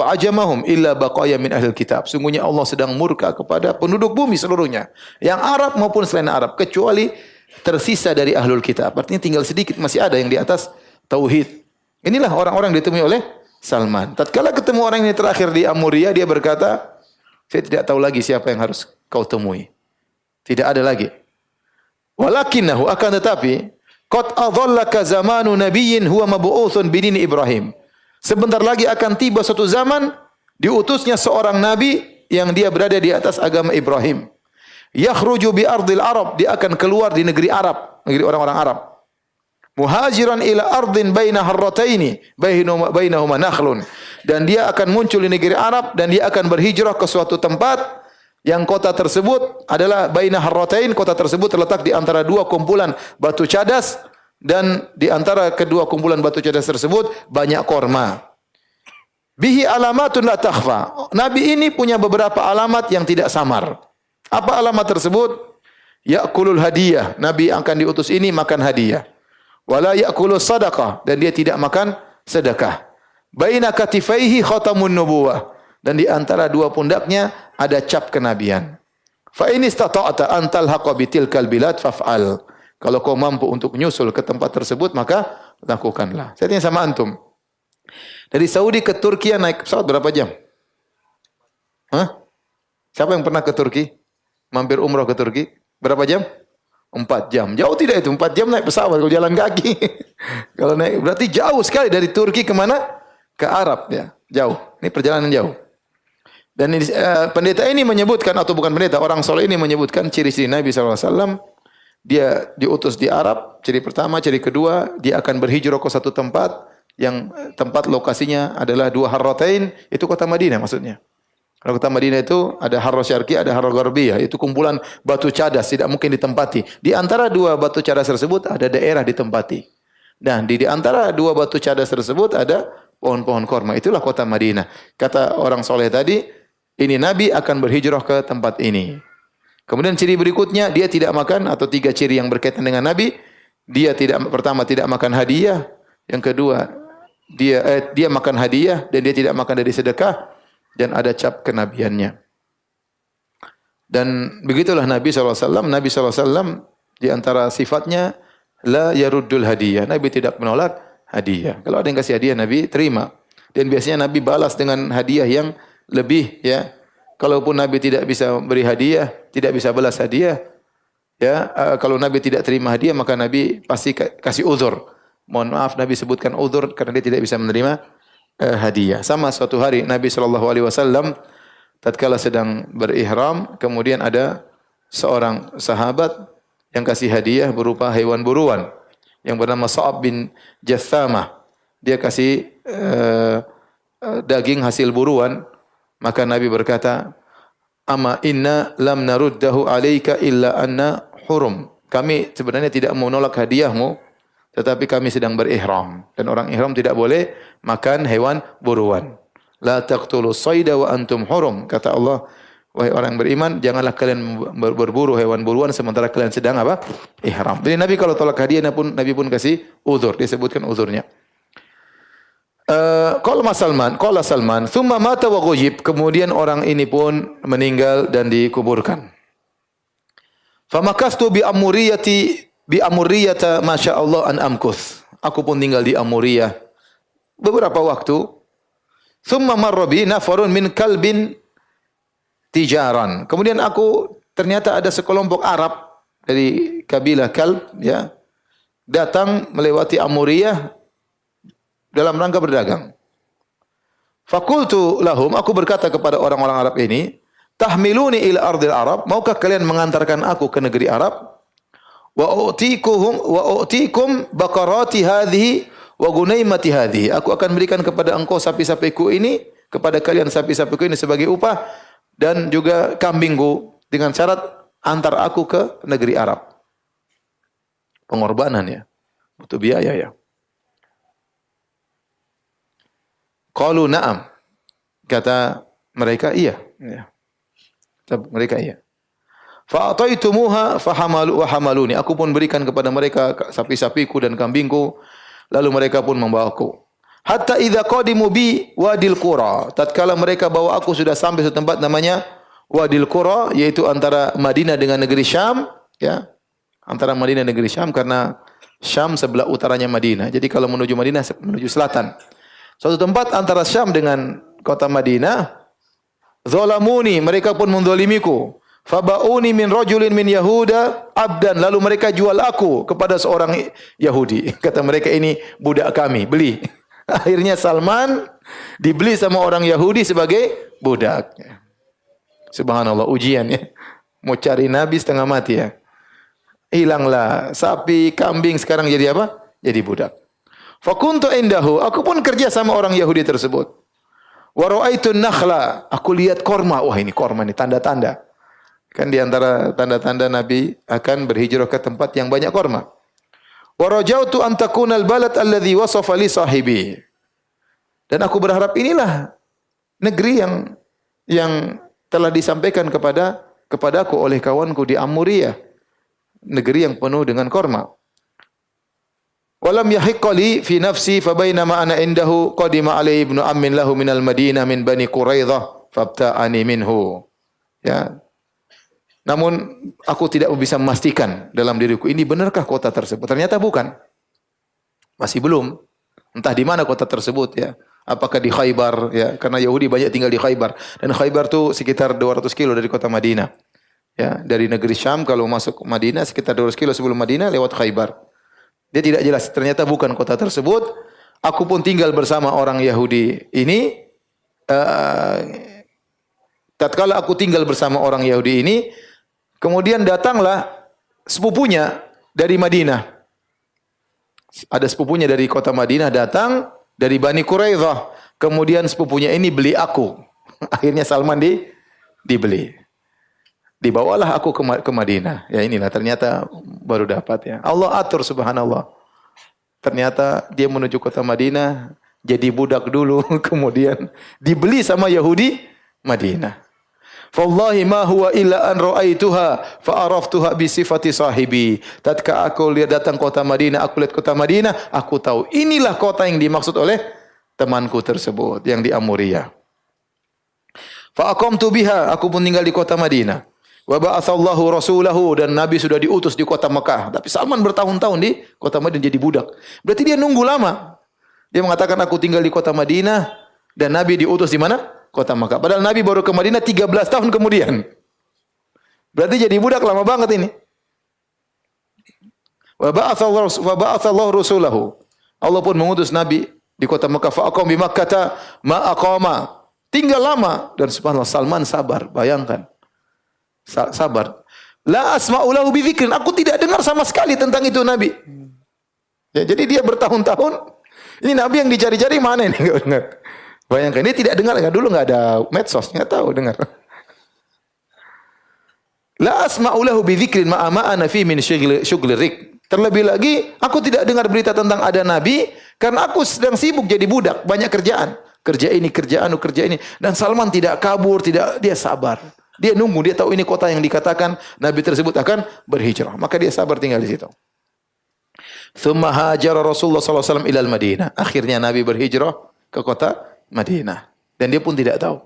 ajamahum illa baqaya min ahlil kitab." Sungguhnya Allah sedang murka kepada penduduk bumi seluruhnya, yang Arab maupun selain Arab, kecuali tersisa dari ahlul kitab. Artinya tinggal sedikit, masih ada yang di atas tauhid. Inilah orang-orang yang ditemui oleh Salman. Tatkala ketemu orang ini terakhir di Amuria, dia berkata, "Saya tidak tahu lagi siapa yang harus kau temui. Tidak ada lagi. Walakinahu, akan tetapi, qad adhallaka zamanu nabiyyin huwa mab'utsun bidini Ibrahim." Sebentar lagi akan tiba suatu zaman diutusnya seorang nabi yang dia berada di atas agama Ibrahim. Yakhruju bi ardil Arab, dia akan keluar di negeri Arab, negeri orang-orang Arab. Muhajiran ila ardin baina harrataini bainahuma nakhlun, dan dia akan muncul di negeri Arab dan dia akan berhijrah ke suatu tempat yang kota tersebut adalah baina harratain, kota tersebut terletak di antara dua kumpulan batu cadas, dan di antara kedua kumpulan batu cadas tersebut banyak korma. Bihi alamatun la takhfa. Nabi ini punya beberapa alamat yang tidak samar. Apa alamat tersebut? Ya'kulul hadiyah. Nabi akan diutus ini makan hadiah. Wala ya'kulus sadaqah, dan dia tidak makan sedekah. Baina katifaihi khatamun nubuwah, dan di antara dua pundaknya ada cap kenabian. Fa in istata'ta an talhaqa bitilkal bilad faf'al. Kalau kau mampu untuk menyusul ke tempat tersebut, maka lakukanlah. Saya tanya sama antum. Dari Saudi ke Turki naik pesawat berapa jam? Hah? Siapa yang pernah ke Turki? Mampir umrah ke Turki? Berapa jam? 4 jam. Jauh tidak itu? 4 jam naik pesawat kalau jalan kaki. Kalau naik berarti jauh sekali dari Turki ke mana? Ke Arab ya. Jauh. Ini perjalanan jauh. Dan ini, pendeta ini menyebutkan, atau bukan pendeta, orang soleh ini menyebutkan ciri-ciri Nabi SAW. Dia diutus di Arab, ciri pertama, ciri kedua, dia akan berhijrah ke satu tempat yang tempat lokasinya adalah dua harratain, itu kota Madinah maksudnya. Kalau kota Madinah itu ada Harra Syarqi, ada Harra Gharbiyah, itu kumpulan batu cadas, tidak mungkin ditempati. Di antara dua batu cadas tersebut ada daerah ditempati. Dan di antara dua batu cadas tersebut ada pohon-pohon korma. Itulah kota Madinah. Kata orang soleh tadi, ini Nabi akan berhijrah ke tempat ini. Kemudian ciri berikutnya, dia tidak makan, atau 3 ciri yang berkaitan dengan Nabi. Dia pertama tidak makan hadiah. Yang kedua, dia makan hadiah dan dia tidak makan dari sedekah, dan ada cap kenabiannya. Dan begitulah Nabi SAW. Nabi SAW di antara sifatnya la yaruddul hadiah. Nabi tidak menolak hadiah. Kalau ada yang kasih hadiah, Nabi terima. Dan biasanya Nabi balas dengan hadiah yang lebih, ya. Kalaupun Nabi tidak bisa beri hadiah, tidak bisa balas hadiah, ya, kalau Nabi tidak terima hadiah, maka Nabi pasti kasih uzur. Mohon maaf, Nabi sebutkan uzur karena dia tidak bisa menerima hadiah. Sama suatu hari Nabi SAW tatkala sedang berihram, kemudian ada seorang sahabat yang kasih hadiah berupa hewan buruan yang bernama Sa'ab bin Jathamah. Dia kasih daging hasil buruan. Maka Nabi berkata, "Ama inna lam naruddahu alaika illa anna hurum." Kami sebenarnya tidak mau menolak hadiahmu, tetapi kami sedang berihram. Dan orang ihram tidak boleh makan hewan buruan. La taqtulu sayda wa antum hurum. Kata Allah, wahai orang beriman, janganlah kalian berburu hewan buruan sementara kalian sedang apa? Ihram. Jadi Nabi kalau tolak hadiah, Nabi pun kasih uzur. Disebutkan uzurnya. Qala Salman, thumma mata wa ghujib. Kemudian orang ini pun meninggal dan dikuburkan. Famakastu bi amuriyata masya Allah an amkuth. Aku pun tinggal di Amuriyah beberapa waktu. Thumma marra bi nafarun min kalbin tijaran. Kemudian ternyata ada sekelompok Arab dari kabilah Kalb, ya, datang melewati Amuriyah dalam rangka berdagang. Fakultu lahum, aku berkata kepada orang-orang Arab ini, tahmiluni ila ardil Arab, maukah kalian mengantarkan aku ke negeri Arab? Wa u'tikum baqarati hadhihi wa gunaimati hadhihi. Aku akan berikan kepada engkau sapi-sapiku ini, kepada kalian sapi-sapiku ini sebagai upah, dan juga kambingku, dengan syarat antar aku ke negeri Arab. Pengorbanan, ya. Butuh biaya, ya. Qalu na'am. Kata mereka iya. Ya. Mereka iya. Fa ataitumuha fahamalu wa hamaluni. Aku pun berikan kepada mereka sapi-sapiku dan kambingku, lalu mereka pun membawaku. Hatta idza qadimu bi Wadil Qura. Tatkala mereka bawa aku sudah sampai satu tempat namanya Wadil Qura, yaitu antara Madinah dengan negeri Syam, ya. Antara Madinah dan negeri Syam, karena Syam sebelah utaranya Madinah. Jadi kalau menuju Madinah menuju selatan. Suatu tempat antara Syam dengan kota Madinah. Zalamuni, mereka pun menzalimiku. Fabauni min rajulin min Yahuda abdan, lalu mereka jual aku kepada seorang Yahudi. Kata mereka, ini budak kami, beli. Akhirnya Salman dibeli sama orang Yahudi sebagai budak. Subhanallah, ujian ya. Mau cari Nabi setengah mati ya. Hilanglah sapi, kambing, sekarang jadi apa? Jadi budak. Fakuntu indahu, aku pun kerja sama orang Yahudi tersebut. Wa ra'aitun nakhla, aku lihat korma. Wah, ini korma, ini tanda-tanda. Kan di antara tanda-tanda Nabi akan berhijrah ke tempat yang banyak korma. Wa rajautu an takuna al-balad alladhi wasafa li sahibi. Dan aku berharap inilah negeri yang telah disampaikan kepadaku oleh kawanku di Amuriyah, negeri yang penuh dengan korma. Walam yahiqqa li fi nafsi fa bainama ana indahu qadima alaihi ibnu ammin lahu minal Madinah min Bani Quraidah fabta'ani minhu. Ya. Namun aku tidak bisa memastikan dalam diriku, ini benarkah kota tersebut? Ternyata bukan. Masih belum. Entah di mana kota tersebut ya. Apakah di Khaybar ya, karena Yahudi banyak tinggal di Khaybar, dan Khaybar itu sekitar 200 kilo dari kota Madinah. Ya, dari negeri Syam kalau masuk Madinah sekitar 200 kilo sebelum Madinah lewat Khaybar. Dia tidak jelas. Ternyata bukan kota tersebut. Aku pun tinggal bersama orang Yahudi ini. Tatkala aku tinggal bersama orang Yahudi ini, kemudian datanglah sepupunya dari Madinah. Ada sepupunya dari kota Madinah datang dari Bani Quraidah. Kemudian sepupunya ini beli aku. Akhirnya Salman dibeli. Dibawalah aku ke Madinah. Ya inilah ternyata baru dapat ya. Allah atur subhanallah. Ternyata dia menuju kota Madinah jadi budak dulu, kemudian dibeli sama Yahudi Madinah. Wallahi ma huwa illa an ra'aituha fa araftuha bi sifati sahibi. Tatkala aku lihat datang kota Madinah, aku lihat kota Madinah, aku tahu inilah kota yang dimaksud oleh temanku tersebut yang di Amuriyah. Fa aqamtu biha, aku pun tinggal di kota Madinah. Wa ba'atsallahu rasulahu, dan Nabi sudah diutus di kota Mekah. Tapi Salman bertahun-tahun di kota Madinah jadi budak. Berarti dia nunggu lama. Dia mengatakan aku tinggal di kota Madinah dan Nabi diutus di mana? Kota Mekah. Padahal Nabi baru ke Madinah 13 tahun kemudian. Berarti jadi budak lama banget ini. Wa ba'atsallahu rasulahu. Allah pun mengutus Nabi di kota Mekah. Fa aqam bi Makkah ma aqama. Tinggal lama dan subhanallah Salman sabar, bayangkan. Sabar. La asma'u lahu bi dzikrin. Aku tidak dengar sama sekali tentang itu Nabi. Ya, jadi dia bertahun-tahun. Ini Nabi yang dicari-cari mana ini? Enggak dengar. Bayangkan dia tidak dengar. Dulu enggak ada medsos, enggak tahu dengar. La asma'u lahu bi dzikrin ma ana fi min syughli rik. Terlebih lagi, aku tidak dengar berita tentang ada Nabi karena aku sedang sibuk jadi budak, banyak kerjaan. Kerja ini, kerja ini. Dan Salman tidak kabur, dia sabar. Dia nunggu, dia tahu ini kota yang dikatakan Nabi tersebut akan berhijrah. Maka dia sabar tinggal di situ. Tsumma hajara Rasulullah sallallahu alaihi wasallam ilal Madinah. Akhirnya Nabi berhijrah ke kota Madinah. Dan dia pun tidak tahu.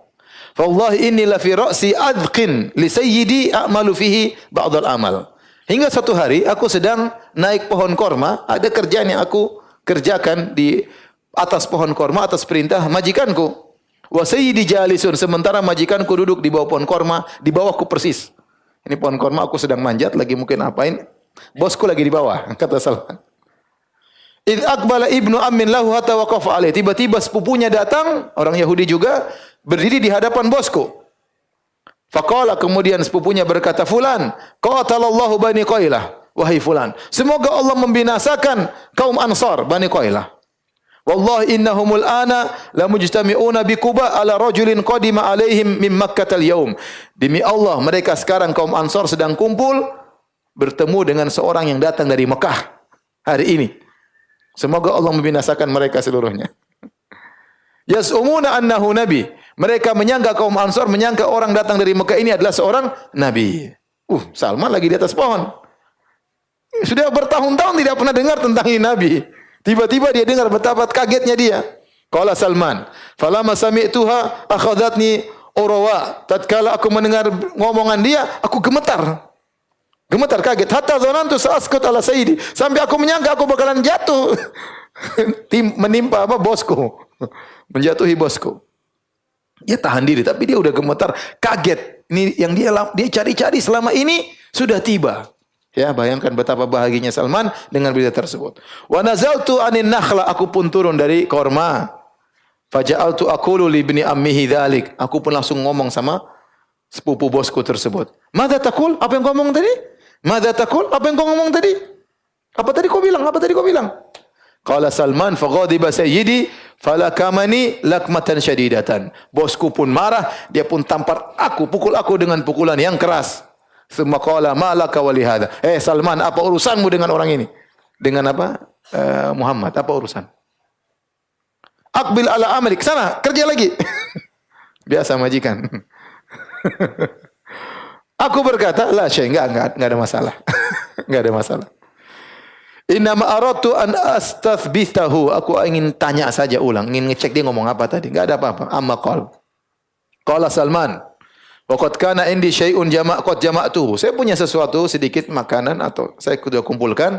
Fa wallahi inni la fi ra'si adqin li sayyidi a'malu fihi ba'd al-amal. Hingga satu hari aku sedang naik pohon korma, ada kerjaan yang aku kerjakan di atas pohon korma atas perintah majikanku. Wa sayyidi jalisun, sementara majikanku duduk di bawah pohon korma, di bawahku persis. Ini pohon korma aku sedang manjat, lagi mungkin apain. Bosku lagi di bawah, kata Salman. Idz aqbala ibnu ammin lahu hatta waqafa alaihi. Tiba-tiba sepupunya datang, orang Yahudi juga, berdiri di hadapan bosku. Faqala, kemudian sepupunya berkata, "Fulan, qatalallahu Bani Qailah." Wahai fulan, semoga Allah membinasakan kaum Ansar Bani Qailah. Wallahi innahumul ana la mujtami'una bi Quba ala rajulin qadima alaihim min Makkah al-yaum. Demi Allah, mereka sekarang kaum Ansar sedang kumpul bertemu dengan seorang yang datang dari Mekah hari ini. Semoga Allah membinasakan mereka seluruhnya. Yas'umuna annahu nabi. Mereka menyangka, kaum Ansar menyangka orang datang dari Mekah ini adalah seorang nabi. Salman lagi di atas pohon. Sudah bertahun-tahun tidak pernah dengar tentang ini Nabi. Tiba-tiba dia dengar, betapa kagetnya dia. Qala Salman, falamma sami'tuha akhadatni urwa. Tatkala aku mendengar ngomongan dia, aku gemetar. Gemetar kaget. Hatta zanantu sa'askut ala sayyidi. Sampai aku menyangka aku bakalan jatuh. Menimpa bosku. Menjatuhi bosku. Dia tahan diri, tapi dia udah gemetar, kaget. Ini yang dia cari-cari selama ini sudah tiba. Ya, bayangkan betapa bahagianya Salman dengan berita tersebut. Wa nazaltu anin nakhla, aku pun turun dari korma. Faja'altu aqulu li ibni ammihi dzalik. Aku pun langsung ngomong sama sepupu bosku tersebut. Madza taqul? Apa yang kau ngomong tadi? Madza taqul? Apa yang kau ngomong tadi? Apa tadi kau bilang? Apa tadi kau bilang? Qala Salman faghadiba sayyidi falakamani lakmatan syadidatan. Bosku pun marah, dia pun tampar aku, pukul aku dengan pukulan yang keras. Summa qala ma laka wa li hadha. Salman, apa urusanmu dengan orang ini? Dengan apa? Muhammad, apa urusan? Aqbil ala amalik, sana kerja lagi. Biasa majikan. Aku berkata, la syai, enggak ada masalah. Enggak ada masalah. Inna ma aradtu an astathbitahu. Aku ingin tanya saja ulang, ingin ngecek dia ngomong apa tadi. Enggak ada apa-apa. Amma qala Salman, wa qad kana indi syai'un qad jama'tuhu. Saya punya sesuatu sedikit makanan atau saya sudah kumpulkan.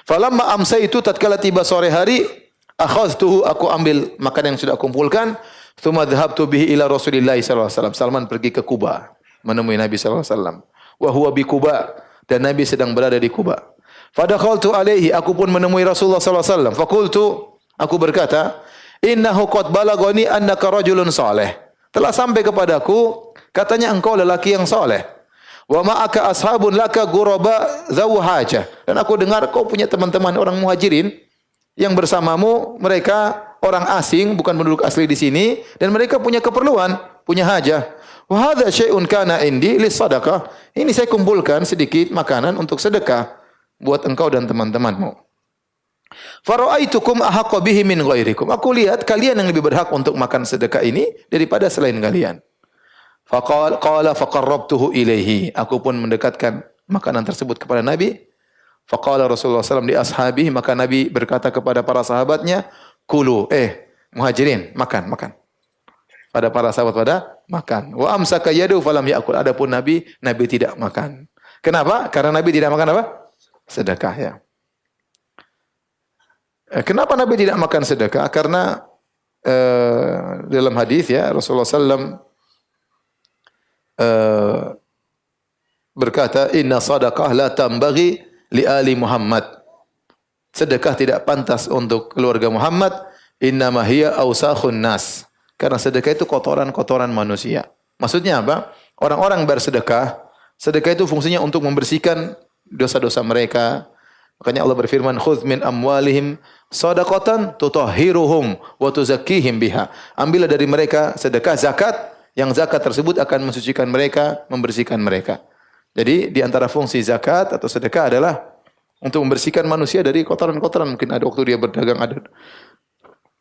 Falamma amsaitu, tatkala tiba sore hari, akhadtuhu, aku ambil makanan yang sudah kumpulkan. Tsumma dhahabtu bihi ila Rasulillah sallallahu alaihi wasallam. Salman pergi ke Kuba menemui Nabi sallallahu alaihi wasallam. Wa huwa bi Kuba, dan Nabi sedang berada di Kuba. Fadakhaltu alaihi, aku pun menemui Rasulullah sallallahu alaihi wasallam. Faqultu, aku berkata, innahu qad balagani annaka rajulun saleh. Telah sampai kepadaku katanya engkau lelaki yang saleh. Wa ma'aka ashabun laka ghuraba dzawu hajah. Dan aku dengar kau punya teman-teman orang muhajirin yang bersamamu, mereka orang asing, bukan penduduk asli di sini, dan mereka punya keperluan, punya hajah. Wa hadza syai'un kana indi lis sadaqah. Ini saya kumpulkan sedikit makanan untuk sedekah buat engkau dan teman-temanmu. Fara'aitukum ahaqqa bihi min ghairikum. Aku lihat kalian yang lebih berhak untuk makan sedekah ini daripada selain kalian. Qala faqarrabtuhu ilaihi. Aku pun mendekatkan makanan tersebut kepada Nabi. Faqala Rasulullah SAW li ashabihi, maka Nabi berkata kepada para sahabatnya, kulu, muhajirin, makan. Pada para sahabat pada makan. Wa amsaka yadu falam ya'kul. Adapun Nabi tidak makan. Kenapa? Karena Nabi tidak makan apa? Sedekah, ya. Kenapa Nabi tidak makan sedekah? Karena dalam hadis, ya, Rasulullah SAW berkata, inna sadaqah la tambaghi li ali Muhammad. Sedekah tidak pantas untuk keluarga Muhammad. Innama hiya awsakhun nas. Karena sedekah itu kotoran-kotoran manusia. Maksudnya apa? Orang-orang bersedekah, sedekah itu fungsinya untuk membersihkan dosa-dosa mereka. Makanya Allah berfirman, khudz min amwalihim shadaqatan tutahhiruhum wa tuzakkihim biha. Ambillah dari mereka sedekah, zakat, yang zakat tersebut akan mensucikan mereka, membersihkan mereka. Jadi di antara fungsi zakat atau sedekah adalah untuk membersihkan manusia dari kotoran-kotoran. Mungkin ada waktu dia berdagang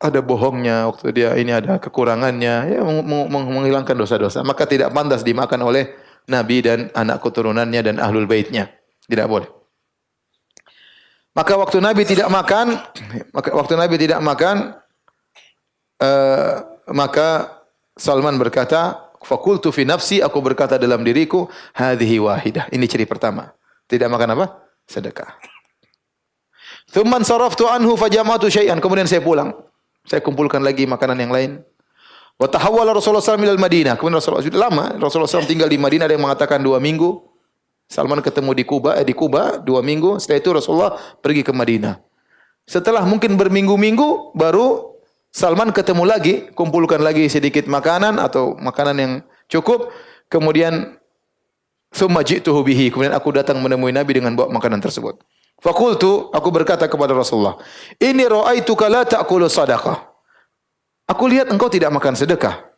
ada bohongnya, waktu dia ini ada kekurangannya, ya menghilangkan dosa-dosa. Maka tidak pantas dimakan oleh Nabi dan anak keturunannya dan ahlul baitnya. Tidak boleh. Maka waktu Nabi tidak makan, maka Salman berkata, faqultu fi nafsi, aku berkata dalam diriku, hadhihi wahidah. Ini ciri pertama. Tidak makan apa? Sedekah. Tsumman saraftu anhu fajama'tu syai'an. Kemudian saya pulang. Saya kumpulkan lagi makanan yang lain. Wa tahawwala Rasulullah SAW ilal Madinah. Kemudian Rasulullah sudah lama, Rasulullah SAW tinggal di Madinah, ada yang mengatakan 2 minggu. Salman ketemu di Kuba 2 minggu. Setelah itu Rasulullah pergi ke Madinah. Setelah mungkin berminggu-minggu baru Salman ketemu lagi, kumpulkan lagi sedikit makanan atau makanan yang cukup. Kemudian summa ji'tuhu bihi. Kemudian aku datang menemui Nabi dengan bawa makanan tersebut. Faqultu, aku berkata kepada Rasulullah, "Inni ra'aituka la ta'kulu sadaqah." Aku lihat engkau tidak makan sedekah.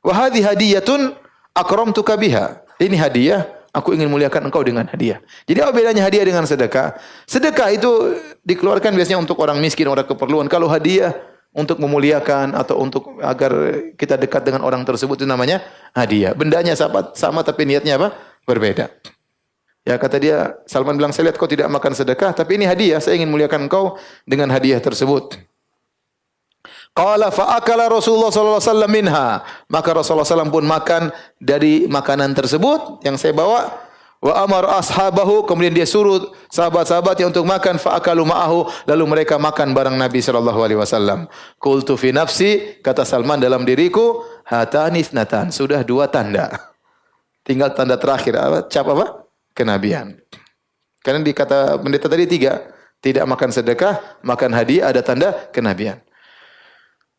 Wa hadhi hadiyatun akramtuka biha. Ini hadiah, aku ingin muliakan engkau dengan hadiah. Jadi apa bedanya hadiah dengan sedekah? Sedekah itu dikeluarkan biasanya untuk orang miskin, orang keperluan. Kalau hadiah untuk memuliakan atau untuk agar kita dekat dengan orang tersebut itu namanya hadiah. Bendanya sama tapi niatnya apa? Berbeda. Ya, kata dia, Salman bilang, saya lihat kau tidak makan sedekah, tapi ini hadiah, saya ingin muliakan engkau dengan hadiah tersebut. Qala fa akala Rasulullah sallallahu alaihi wasallam minha. Maka Rasulullah SAW pun makan dari makanan tersebut yang saya bawa. Wa amar ashabahu, kemudian dia suruh sahabat-sahabatnya untuk makan, fa akalu ma'ahu, lalu mereka makan bareng Nabi sallallahu alaihi wasallam. Qultu fi nafsi, kata Salman dalam diriku, hatani ithnatan, sudah 2 tanda. Tinggal tanda terakhir, cap apa? Kenabian. Karena dikata pendeta tadi 3, tidak makan sedekah, makan hadiah, ada tanda kenabian.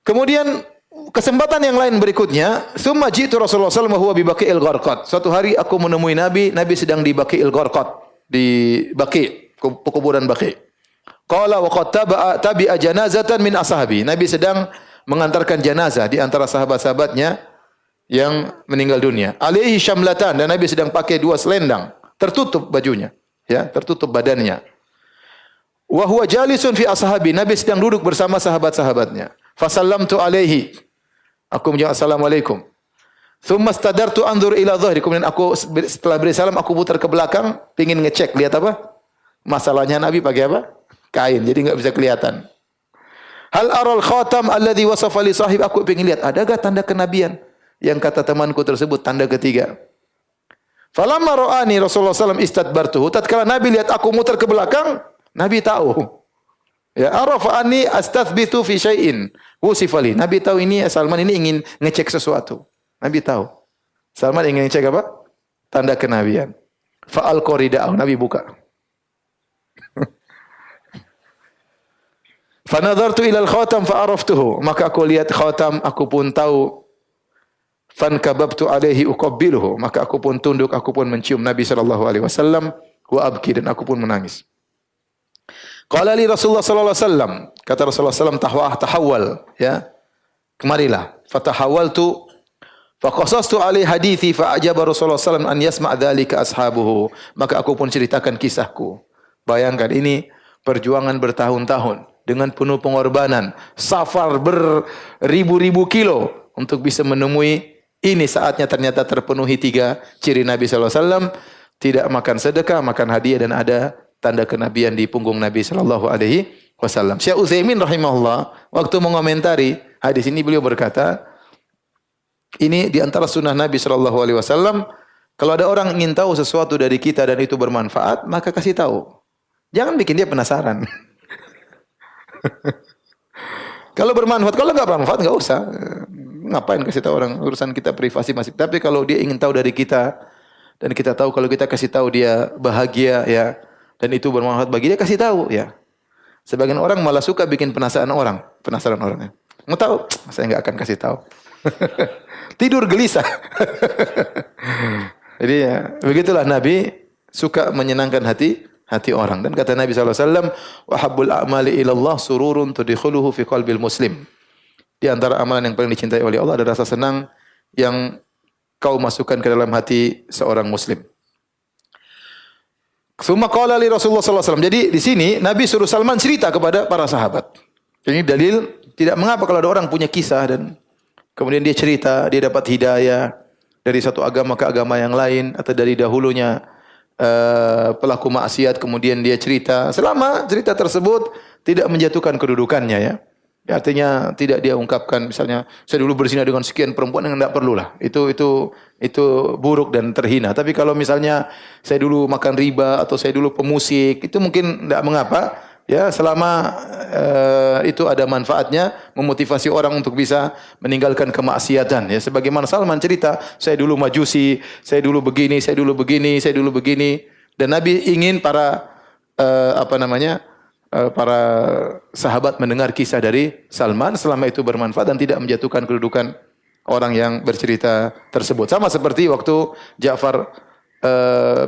Kemudian kesempatan yang lain berikutnya, summa jitu Rasulullah sallallahu alaihi wasallam huwa bi Baqi'il Gharqad. Suatu hari aku menemui Nabi sedang di Baqi'il Gharqad, di Baqi', kuburan Baqi'. Qala wa qad tabi'a janazatan min ashabi. Nabi sedang mengantarkan jenazah di antara sahabat-sahabatnya yang meninggal dunia. Alaihi syamlatan, dan Nabi sedang pakai 2 selendang, tertutup bajunya, ya, tertutup badannya. Wa huwa jalisun fi ashabi. Nabi sedang duduk bersama sahabat-sahabatnya. Fasallamtu alaihi. Aku menjawab assalamualaikum. Thumma stadartu anzur ila dhahri. Kemudian aku setelah beri salam aku putar ke belakang, pingin ngecek lihat apa? Masalahnya Nabi pakai apa? Kain, jadi enggak bisa kelihatan. Hal aral khatam alladhi wasafa li sahib. Aku pingin lihat adakah tanda kenabian yang kata temanku tersebut, tanda ketiga. Falamma ra'ani Rasulullah SAW istadbartuhu. Tatkala Nabi lihat aku muter ke belakang, Nabi tahu. Ya, arafa anni astathbitu fi syai'in wusifali. Nabi tahu ini Salman ini ingin ngecek sesuatu. Nabi tahu. Salman ingin ngecek apa? Tanda kenabian. Fa'al qarida'u. Nabi buka. Fa nadartu ila al-khatam fa araftuhu. Maka aku lihat khatam, aku pun tahu. Fan kababtu alaihi uqabbiluhu. Maka aku pun tunduk, aku pun mencium Nabi sallallahu alaihi wasallam wa abki, dan aku pun menangis. Qala li Rasulullah sallallahu alaihi wasallam, kata Rasulullah sallallahu alaihi wasallam, tahawwal, ya. Kemarilah. Fatahawaltu fa qasastu alaihi hadithi fa ajaba Rasulullah sallallahu alaihi wasallam an yasma' dzalika ashabuhu. Maka aku pun ceritakan kisahku. Bayangkan ini perjuangan bertahun-tahun dengan penuh pengorbanan, safar beribu-ribu kilo untuk bisa menemui ini. Saatnya ternyata terpenuhi 3 ciri Nabi sallallahu alaihi wasallam, tidak makan sedekah, makan hadiah, dan ada tanda kenabian di punggung Nabi sallallahu alaihi wasallam. Syekh Utsaimin rahimahullah waktu mengomentari hadis ini beliau berkata, ini di antara sunnah Nabi sallallahu alaihi wasallam, kalau ada orang ingin tahu sesuatu dari kita dan itu bermanfaat, maka kasih tahu. Jangan bikin dia penasaran. Kalau bermanfaat, kalau enggak bermanfaat enggak usah. Ngapain kasih tahu orang, urusan kita privasi masih. Tapi kalau dia ingin tahu dari kita dan kita tahu kalau kita kasih tahu dia bahagia, ya, dan itu bermanfaat bagi dia, kasih tahu, ya. Sebagian orang malah suka bikin penasaran orangnya. Mau tahu? Saya enggak akan kasih tahu. Tidur gelisah. Jadi ya, begitulah Nabi suka menyenangkan hati orang. Dan kata Nabi sallallahu alaihi wasallam, wa habbul a'mali ila Allah sururun tudkhuluhu fi qalbil muslim. Di antara amalan yang paling dicintai oleh Allah ada rasa senang yang kau masukkan ke dalam hati seorang muslim. Summa qala li Rasulullah sallallahu alaihi wasallam. Jadi di sini Nabi suruh Salman cerita kepada para sahabat. Ini dalil tidak mengapa kalau ada orang punya kisah dan kemudian dia cerita, dia dapat hidayah dari satu agama ke agama yang lain, atau dari dahulunya pelaku maksiat kemudian dia cerita, selama cerita tersebut tidak menjatuhkan kedudukannya, ya. Artinya tidak dia ungkapkan misalnya saya dulu berzina dengan sekian perempuan, yang tidak perlulah. Itu buruk dan terhina. Tapi kalau misalnya saya dulu makan riba atau saya dulu pemusik, itu mungkin tidak mengapa, ya, selama itu ada manfaatnya, memotivasi orang untuk bisa meninggalkan kemaksiatan, ya. Sebagaimana Salman cerita, saya dulu majusi, saya dulu begini, saya dulu begini, saya dulu begini. Dan Nabi ingin para para sahabat mendengar kisah dari Salman selama itu bermanfaat dan tidak menjatuhkan kedudukan orang yang bercerita tersebut. Sama seperti waktu Ja'far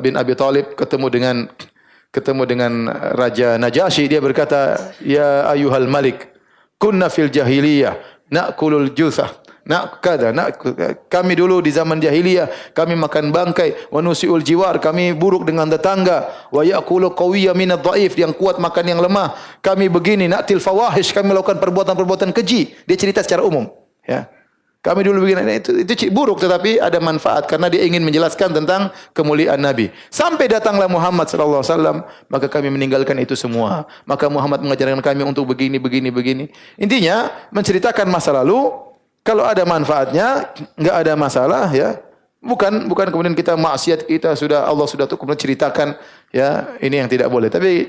bin Abi Thalib ketemu dengan Raja Najasyi, dia berkata, "Ya ayyuhal malik, kunna fil jahiliyah na'kulul juthah." Kami dulu di zaman jahiliyah kami makan bangkai, wa nusiul jiwar, kami buruk dengan tetangga, wa yaqulu qawiyya minadh dhaif, yang kuat makan yang lemah. Kami begini, na'til fawahish, kami melakukan perbuatan-perbuatan keji. Dia cerita secara umum, ya. Kami dulu begini, itu buruk tetapi ada manfaat karena dia ingin menjelaskan tentang kemuliaan Nabi. Sampai datanglah Muhammad sallallahu alaihi wasallam, maka kami meninggalkan itu semua. Maka Muhammad mengajarkan kami untuk begini. Intinya menceritakan masa lalu, kalau ada manfaatnya, enggak ada masalah ya. Bukan kemudian kita maksiat, kita sudah Allah sudah tuh kemudian ceritakan ya, ini yang tidak boleh. Tapi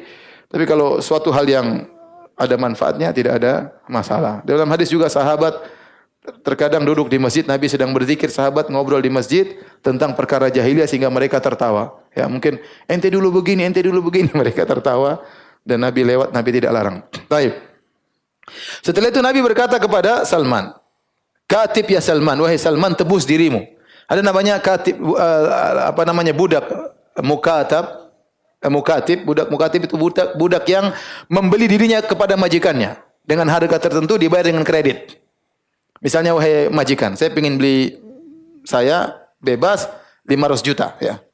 kalau suatu hal yang ada manfaatnya tidak ada masalah. Dalam hadis juga sahabat terkadang duduk di masjid, Nabi sedang berzikir, sahabat ngobrol di masjid tentang perkara jahiliyah sehingga mereka tertawa. Ya, mungkin ente dulu begini, mereka tertawa dan Nabi lewat, Nabi tidak larang. Baik. Setelah itu Nabi berkata kepada Salman, "Katib ya Salman, wahai Salman, tebus dirimu." Ada namanya katib, budak mukatib, budak mukatib itu budak yang membeli dirinya kepada majikannya dengan harga tertentu, dibayar dengan kredit. Misalnya, wahai majikan, saya ingin beli saya bebas 500 juta ya.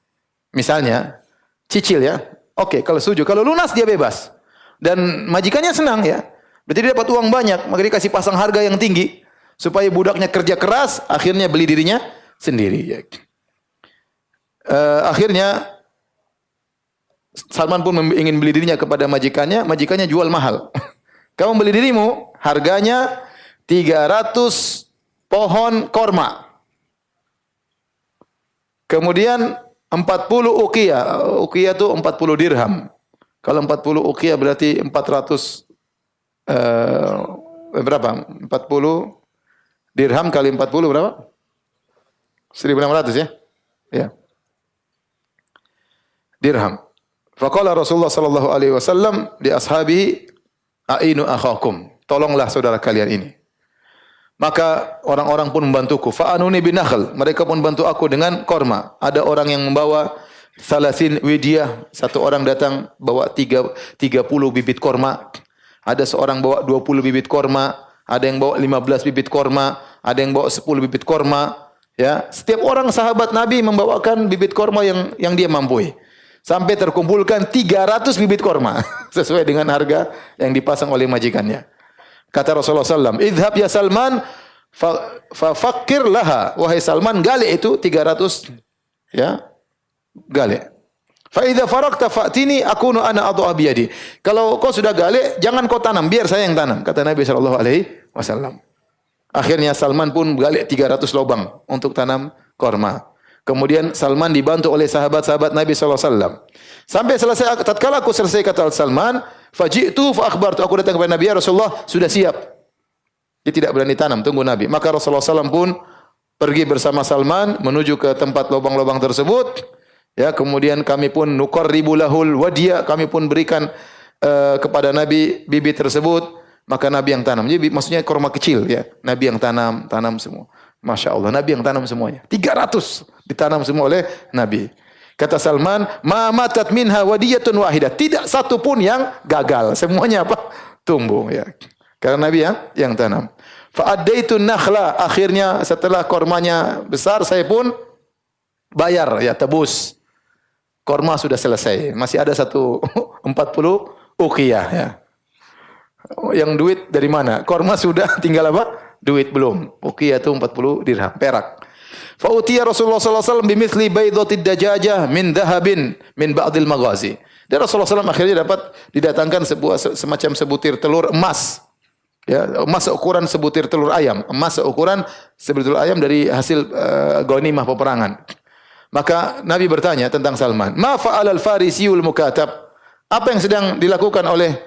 Misalnya, cicil ya. Oke, kalau setuju. Kalau lunas dia bebas. Dan majikannya senang ya. Berarti dia dapat uang banyak, maka dia kasih pasang harga yang tinggi supaya budaknya kerja keras, akhirnya beli dirinya sendiri ya. Akhirnya Salman pun ingin beli dirinya kepada majikannya jual mahal. Kamu beli dirimu, harganya 300 pohon korma. Kemudian 40 uqiyah. Uqiyah itu 40 dirham. Kalau 40 uqiyah berarti 400 berapa? 40 dirham kali 40 berapa? 1.600 ya? Ya. Dirham. Faqala Rasulullah sallallahu alaihi wasallam li ashabihi ainu akhakum. Tolonglah saudara kalian ini. Maka orang-orang pun membantuku. Fa'anuni binakhl. Mereka pun bantu aku dengan korma. Ada orang yang membawa 30 widiyah. Satu orang datang bawa 30 bibit korma. Ada seorang bawa 20 bibit korma. Ada yang bawa 15 bibit korma. Ada yang bawa 10 bibit korma. Ya, setiap orang sahabat Nabi membawakan bibit korma yang dia mampu. Sampai terkumpulkan 300 bibit korma. Sesuai dengan harga yang dipasang oleh majikannya. Kata Rasulullah SAW, "Idhab ya Salman, fakir laha." Wahai Salman, gali itu 300 ya, gali. Fa idza faraqta fa'tini akunu ana adha biyadi. Kalau kau sudah gali, jangan kau tanam, biar saya yang tanam, kata Nabi sallallahu alaihi wasallam. Akhirnya Salman pun gali 300 lubang untuk tanam korma. Kemudian Salman dibantu oleh sahabat-sahabat Nabi sallallahu alaihi wasallam. Sampai selesai, tatkala aku selesai, kata Salman, faji'tu fa akhbartu, aku datang kepada Nabi, ya Rasulullah, sudah siap. Dia tidak berani tanam, tunggu Nabi. Maka Rasulullah SAW pun pergi bersama Salman menuju ke tempat lubang-lubang tersebut. Ya, kemudian kami pun nuqarribu lahul wadiya, kami pun berikan kepada Nabi bibit tersebut. Maka Nabi yang tanam. Jadi maksudnya korma kecil ya. Nabi yang tanam semua. Masya Allah, Nabi yang tanam semuanya. 300 ditanam semua oleh Nabi. Kata Salman, ma matat minha wadiyatun wahidah. Tidak satu pun yang gagal. Semuanya apa? Tumbuh ya. Karena Nabi yang tanam. Fa'addaitun nakhla. Akhirnya setelah kormanya besar, saya pun bayar ya, tebus. Korma sudah selesai. Masih ada 40 uqiyah ya. Yang duit dari mana? Korma sudah, tinggal apa? Duit belum. Uqiyah itu 40 dirham, perak. Fa'utiya Rasulullah sallallahu alaihi wasallam bimithli baydhatid dajajah min dhahabin min ba'dil maghazi. Dan Rasulullah SAW akhirnya didatangkan semacam sebutir telur emas. Ya, emas seukuran sebutir telur ayam, emas seukuran sebutir telur ayam dari hasil ghanimah peperangan. Maka Nabi bertanya tentang Salman, "Ma fa'alal farisiyul mukatab?" Apa yang sedang dilakukan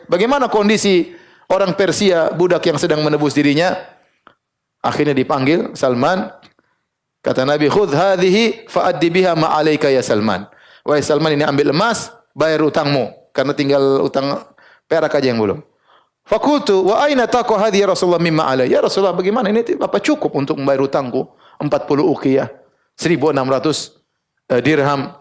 bagaimana kondisi orang Persia, budak yang sedang menebus dirinya? Akhirnya dipanggil Salman. Kata Nabi, "Khudh hadhihi fa'addi biha ma 'alaika ya Salman." Wahai Salman, ini ambil emas, bayar utangmu, karena tinggal utang perak aja yang belum. Fakultu wa aina taqa hadhihi ya Rasulullah mimma 'alai? Ya Rasulullah, bagaimana ini apa cukup untuk membayar utangku 40 uqiyah, 1.600 dirham.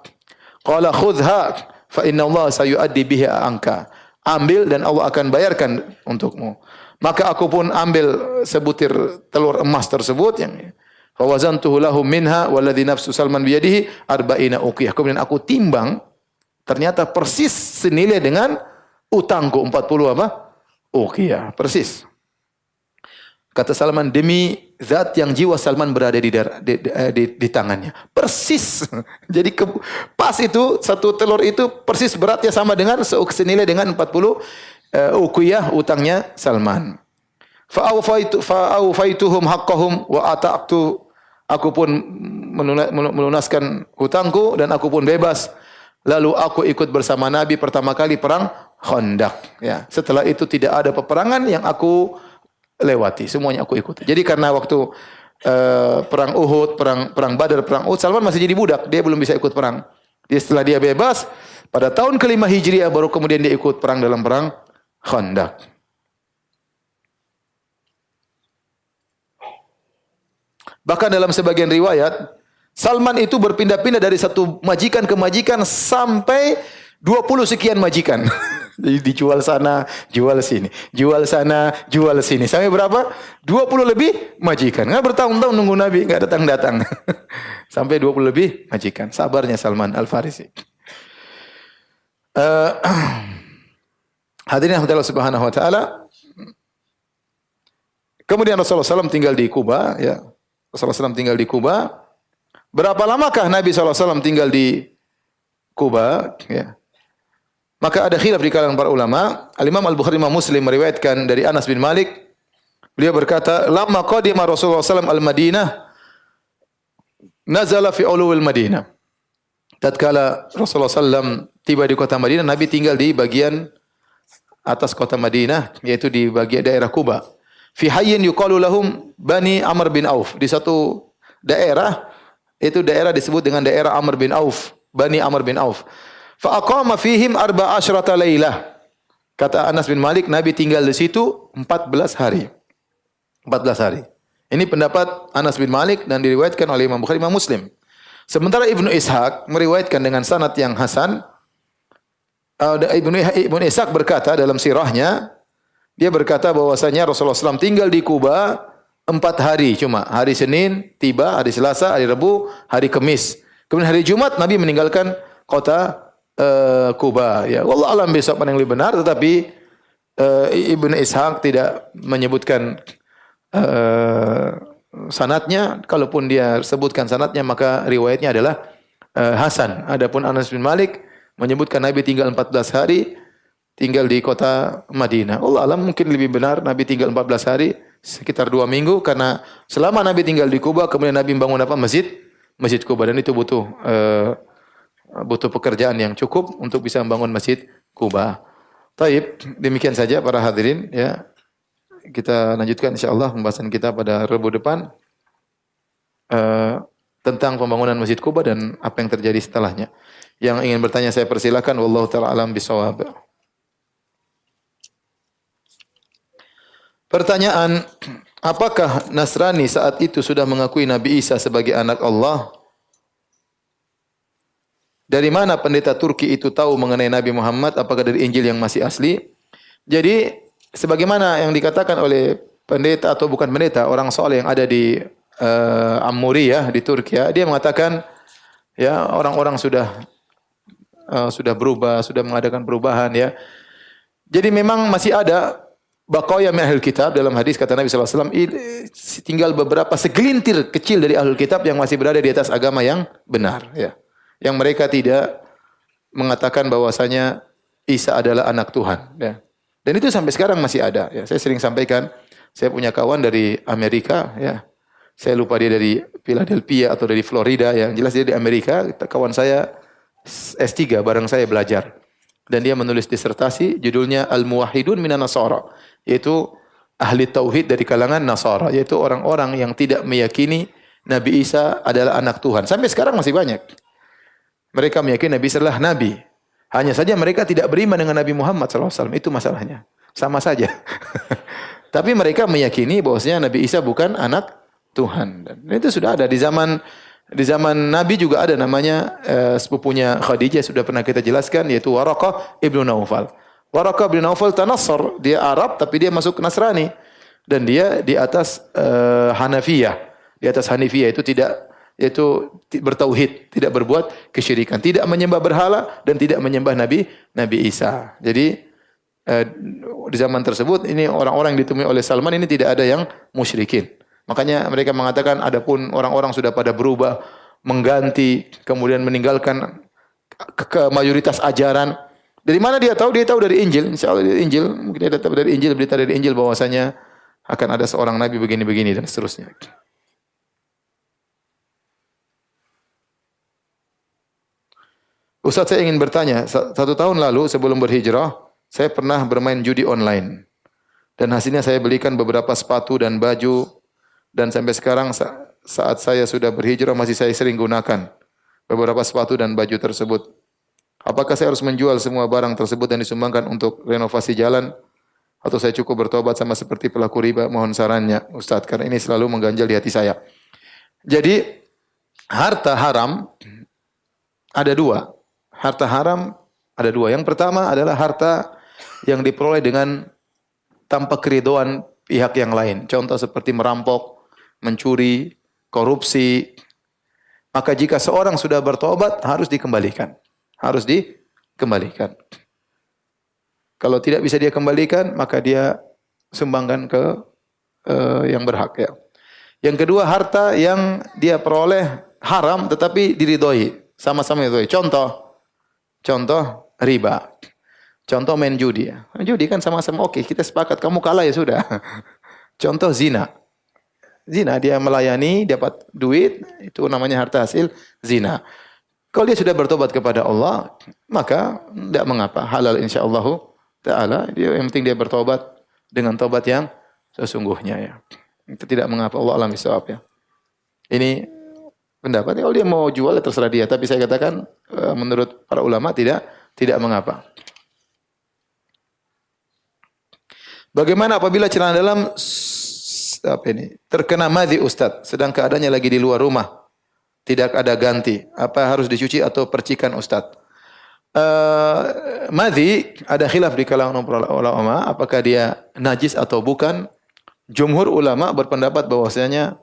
Qala khudha fa inna Allah sayuaddi biha anka. Ambil dan Allah akan bayarkan untukmu. Maka aku pun ambil sebutir telur emas tersebut yang fawazantuhu lahum minha walladhi nafsu Salman biyadihi 40 uqiyah. Kemudian aku timbang, ternyata persis senilai dengan utangku 40 apa? Uqiyah, persis. Kata Salman, demi zat yang jiwa Salman berada di tangannya. Persis. Jadi pas itu, satu telur itu persis beratnya sama dengan senilai dengan 40 uqiyah utangnya Salman. Fa'awaituhum haqqahum wa ata'tu. Aku pun melunaskan hutangku dan aku pun bebas. Lalu aku ikut bersama Nabi pertama kali perang Khandaq. Ya. Setelah itu tidak ada peperangan yang aku lewati, semuanya aku ikuti. Jadi karena waktu perang Uhud, perang Badar, perang Uhud, Salman masih jadi budak, dia belum bisa ikut perang. Setelah dia bebas, pada tahun ke-5 Hijriah baru kemudian dia ikut perang dalam perang Khandaq. Bahkan dalam sebagian riwayat, Salman itu berpindah-pindah dari satu majikan ke majikan sampai 20 sekian majikan. Jadi dijual sana, jual sini. Jual sana, jual sini. Sampai berapa? 20 lebih majikan. Enggak bertahun-tahun nunggu Nabi, enggak datang-datang. Sampai 20 lebih majikan. Sabarnya Salman Al-Farisi. Hadirin Allah Subhanahu wa taala. Kemudian Rasulullah SAW tinggal di Kuba, ya. Rasulullah SAW tinggal di Kuba. Berapa lamakah Nabi SAW tinggal di Kuba? Ya. Maka ada khilaf di kalangan para ulama. Al-Imam Al-Bukhari Imam Muslim meriwayatkan dari Anas bin Malik. Beliau berkata, "Lamma qadima Rasulullah SAW al-Madinah, nazala fi ulul Madinah." Tatkala Rasulullah SAW tiba di kota Madinah, Nabi tinggal di bagian atas kota Madinah, yaitu di bagian daerah Kuba. Fi hayyin yuqalu lahum Bani Amr bin Auf. Di satu daerah, itu daerah disebut dengan daerah Amr bin Auf, Bani Amr bin Auf. Fa aqama fihim 14 lailah. Kata Anas bin Malik, Nabi tinggal di situ 14 hari. 14 hari. Ini pendapat Anas bin Malik dan diriwayatkan oleh Imam Bukhari, Imam Muslim. Sementara Ibnu Ishaq meriwayatkan dengan sanad yang hasan. Ibnu Ishaq berkata dalam sirahnya, dia berkata bahwasanya Rasulullah SAW tinggal di Kuba 4 hari cuma. Hari Senin tiba, hari Selasa, hari Rabu, hari Kamis. Kemudian hari Jumat Nabi meninggalkan kota Kuba. Ya, wallah alam besok yang lebih benar, tetapi Ibnu Ishaq tidak menyebutkan sanadnya. Kalaupun dia sebutkan sanadnya maka riwayatnya adalah hasan. Adapun Anas bin Malik menyebutkan Nabi tinggal 14 hari tinggal di kota Madinah. Allah alam mungkin lebih benar Nabi tinggal 14 hari sekitar 2 minggu, karena selama Nabi tinggal di Kuba kemudian Nabi membangun apa? Masjid Kuba, dan itu butuh pekerjaan yang cukup untuk bisa membangun Masjid Kuba. Taib, demikian saja para hadirin, ya. Kita lanjutkan insyaallah pembahasan kita pada Rabu depan tentang pembangunan Masjid Kuba dan apa yang terjadi setelahnya. Yang ingin bertanya saya persilakan, wallahu taala alam bisawab. Pertanyaan, apakah Nasrani saat itu sudah mengakui Nabi Isa sebagai anak Allah? Dari mana pendeta Turki itu tahu mengenai Nabi Muhammad? Apakah dari Injil yang masih asli? Jadi, sebagaimana yang dikatakan oleh pendeta atau bukan pendeta, orang soleh yang ada di Ammuri ya, di Turki ya, dia mengatakan ya orang-orang sudah berubah, sudah mengadakan perubahan ya. Jadi memang masih ada baqaya min ahlul kitab, dalam hadis kata Nabi SAW, tinggal beberapa segelintir kecil dari ahlul kitab yang masih berada di atas agama yang benar ya. Yang mereka tidak mengatakan bahwasanya Isa adalah anak Tuhan ya. Dan itu sampai sekarang masih ada ya. Saya sering sampaikan, saya punya kawan dari Amerika ya. Saya lupa dia dari Philadelphia atau dari Florida ya. Jelas dia di Amerika, kawan saya S3 bareng saya belajar. Dan dia menulis disertasi judulnya Al-Muwahhidun minan Nasara, yaitu ahli tauhid dari kalangan Nasara, yaitu orang-orang yang tidak meyakini Nabi Isa adalah anak Tuhan. Sampai sekarang masih banyak. Mereka meyakini Nabi Isa adalah nabi. Hanya saja mereka tidak beriman dengan Nabi Muhammad SAW. Itu masalahnya. Sama saja. Tapi mereka meyakini bahwasanya Nabi Isa bukan anak Tuhan. Dan itu sudah ada di zaman Nabi juga ada namanya sepupunya Khadijah, sudah pernah kita jelaskan, yaitu Waraqah ibnu Naufal. Waraqah ibnu Naufal tanassar, dia Arab tapi dia masuk Nasrani, dan dia di atas Hanafiyah. Di atas Hanifiyah itu bertauhid, tidak berbuat kesyirikan, tidak menyembah berhala dan tidak menyembah Nabi Isa. Jadi eh, di zaman tersebut ini orang-orang yang ditemui oleh Salman ini tidak ada yang musyrikin. Makanya mereka mengatakan adapun orang-orang sudah pada berubah, mengganti, kemudian meninggalkan ke mayoritas ajaran. Dari mana dia tahu? Dia tahu dari Injil. Insya Allah dari Injil. Mungkin dia dapat dari Injil, berita dari Injil bahwasanya akan ada seorang nabi begini-begini dan seterusnya. Ustaz, saya ingin bertanya, 1 tahun lalu sebelum berhijrah, saya pernah bermain judi online. Dan hasilnya saya belikan beberapa sepatu dan baju. Dan sampai sekarang saat saya sudah berhijrah masih saya sering gunakan beberapa sepatu dan baju tersebut. Apakah saya harus menjual semua barang tersebut dan disumbangkan untuk renovasi jalan? Atau saya cukup bertobat sama seperti pelaku riba? Mohon sarannya, Ustaz, karena ini selalu mengganjal di hati saya. Jadi, harta haram ada dua. Harta haram ada dua. Yang pertama adalah harta yang diperoleh dengan tanpa keridhaan pihak yang lain. Contoh seperti merampok, mencuri, korupsi. Maka jika seorang sudah bertobat, harus dikembalikan. Harus dikembalikan. Kalau tidak bisa dia kembalikan, maka dia sumbangkan ke yang berhak. Ya. Yang kedua, harta yang dia peroleh haram tetapi diridhoi. Sama-sama diridhoi. Contoh riba. Contoh main judi. Judi kan sama-sama oke, kita sepakat. Kamu kalah ya sudah. Contoh zina. Zina, dia melayani, dapat duit, itu namanya harta hasil zina. Kalau dia sudah bertobat kepada Allah, maka tidak mengapa. Halal insyaAllah ta'ala. Yang penting dia bertobat dengan tobat yang sesungguhnya. Ya. Itu tidak mengapa. Allah alam bisawab ya. Ini pendapat. Kalau dia mau jual, ya terserah dia. Tapi saya katakan, menurut para ulama tidak mengapa. Bagaimana apabila celana dalam terkena madhi Ustaz, sedang keadaannya lagi di luar rumah, tidak ada ganti, apa harus dicuci atau percikan Ustaz? Madhi ada khilaf di kalangan ulama, apakah dia najis atau bukan. Jumhur ulama berpendapat bahwasanya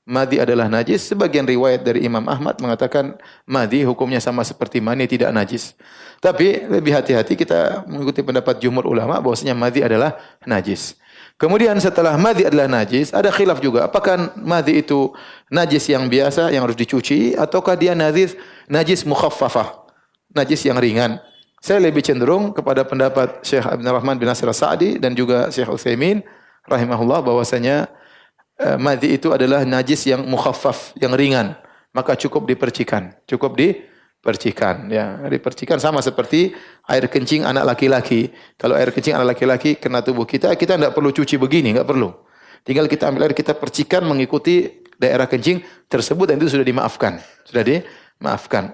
madhi adalah najis. Sebagian riwayat dari Imam Ahmad mengatakan madhi hukumnya sama seperti mani, tidak najis. Tapi lebih hati-hati kita mengikuti pendapat jumhur ulama bahwasanya madhi adalah najis. Kemudian setelah madhi adalah najis, ada khilaf juga. Apakah madhi itu najis yang biasa yang harus dicuci ataukah dia najis mukhaffafah, najis yang ringan? Saya lebih cenderung kepada pendapat Syekh Abdul Rahman bin Nasir As-Sa'di dan juga Syekh Utsaimin rahimahullah bahwasanya madhi itu adalah najis yang mukhaffaf, yang ringan, maka cukup dipercikan. Ya, dipercikan sama seperti air kencing anak laki-laki. Kalau air kencing anak laki-laki kena tubuh kita tidak perlu cuci begini, enggak perlu. Tinggal kita ambil air, kita percikan mengikuti daerah kencing tersebut dan itu sudah dimaafkan.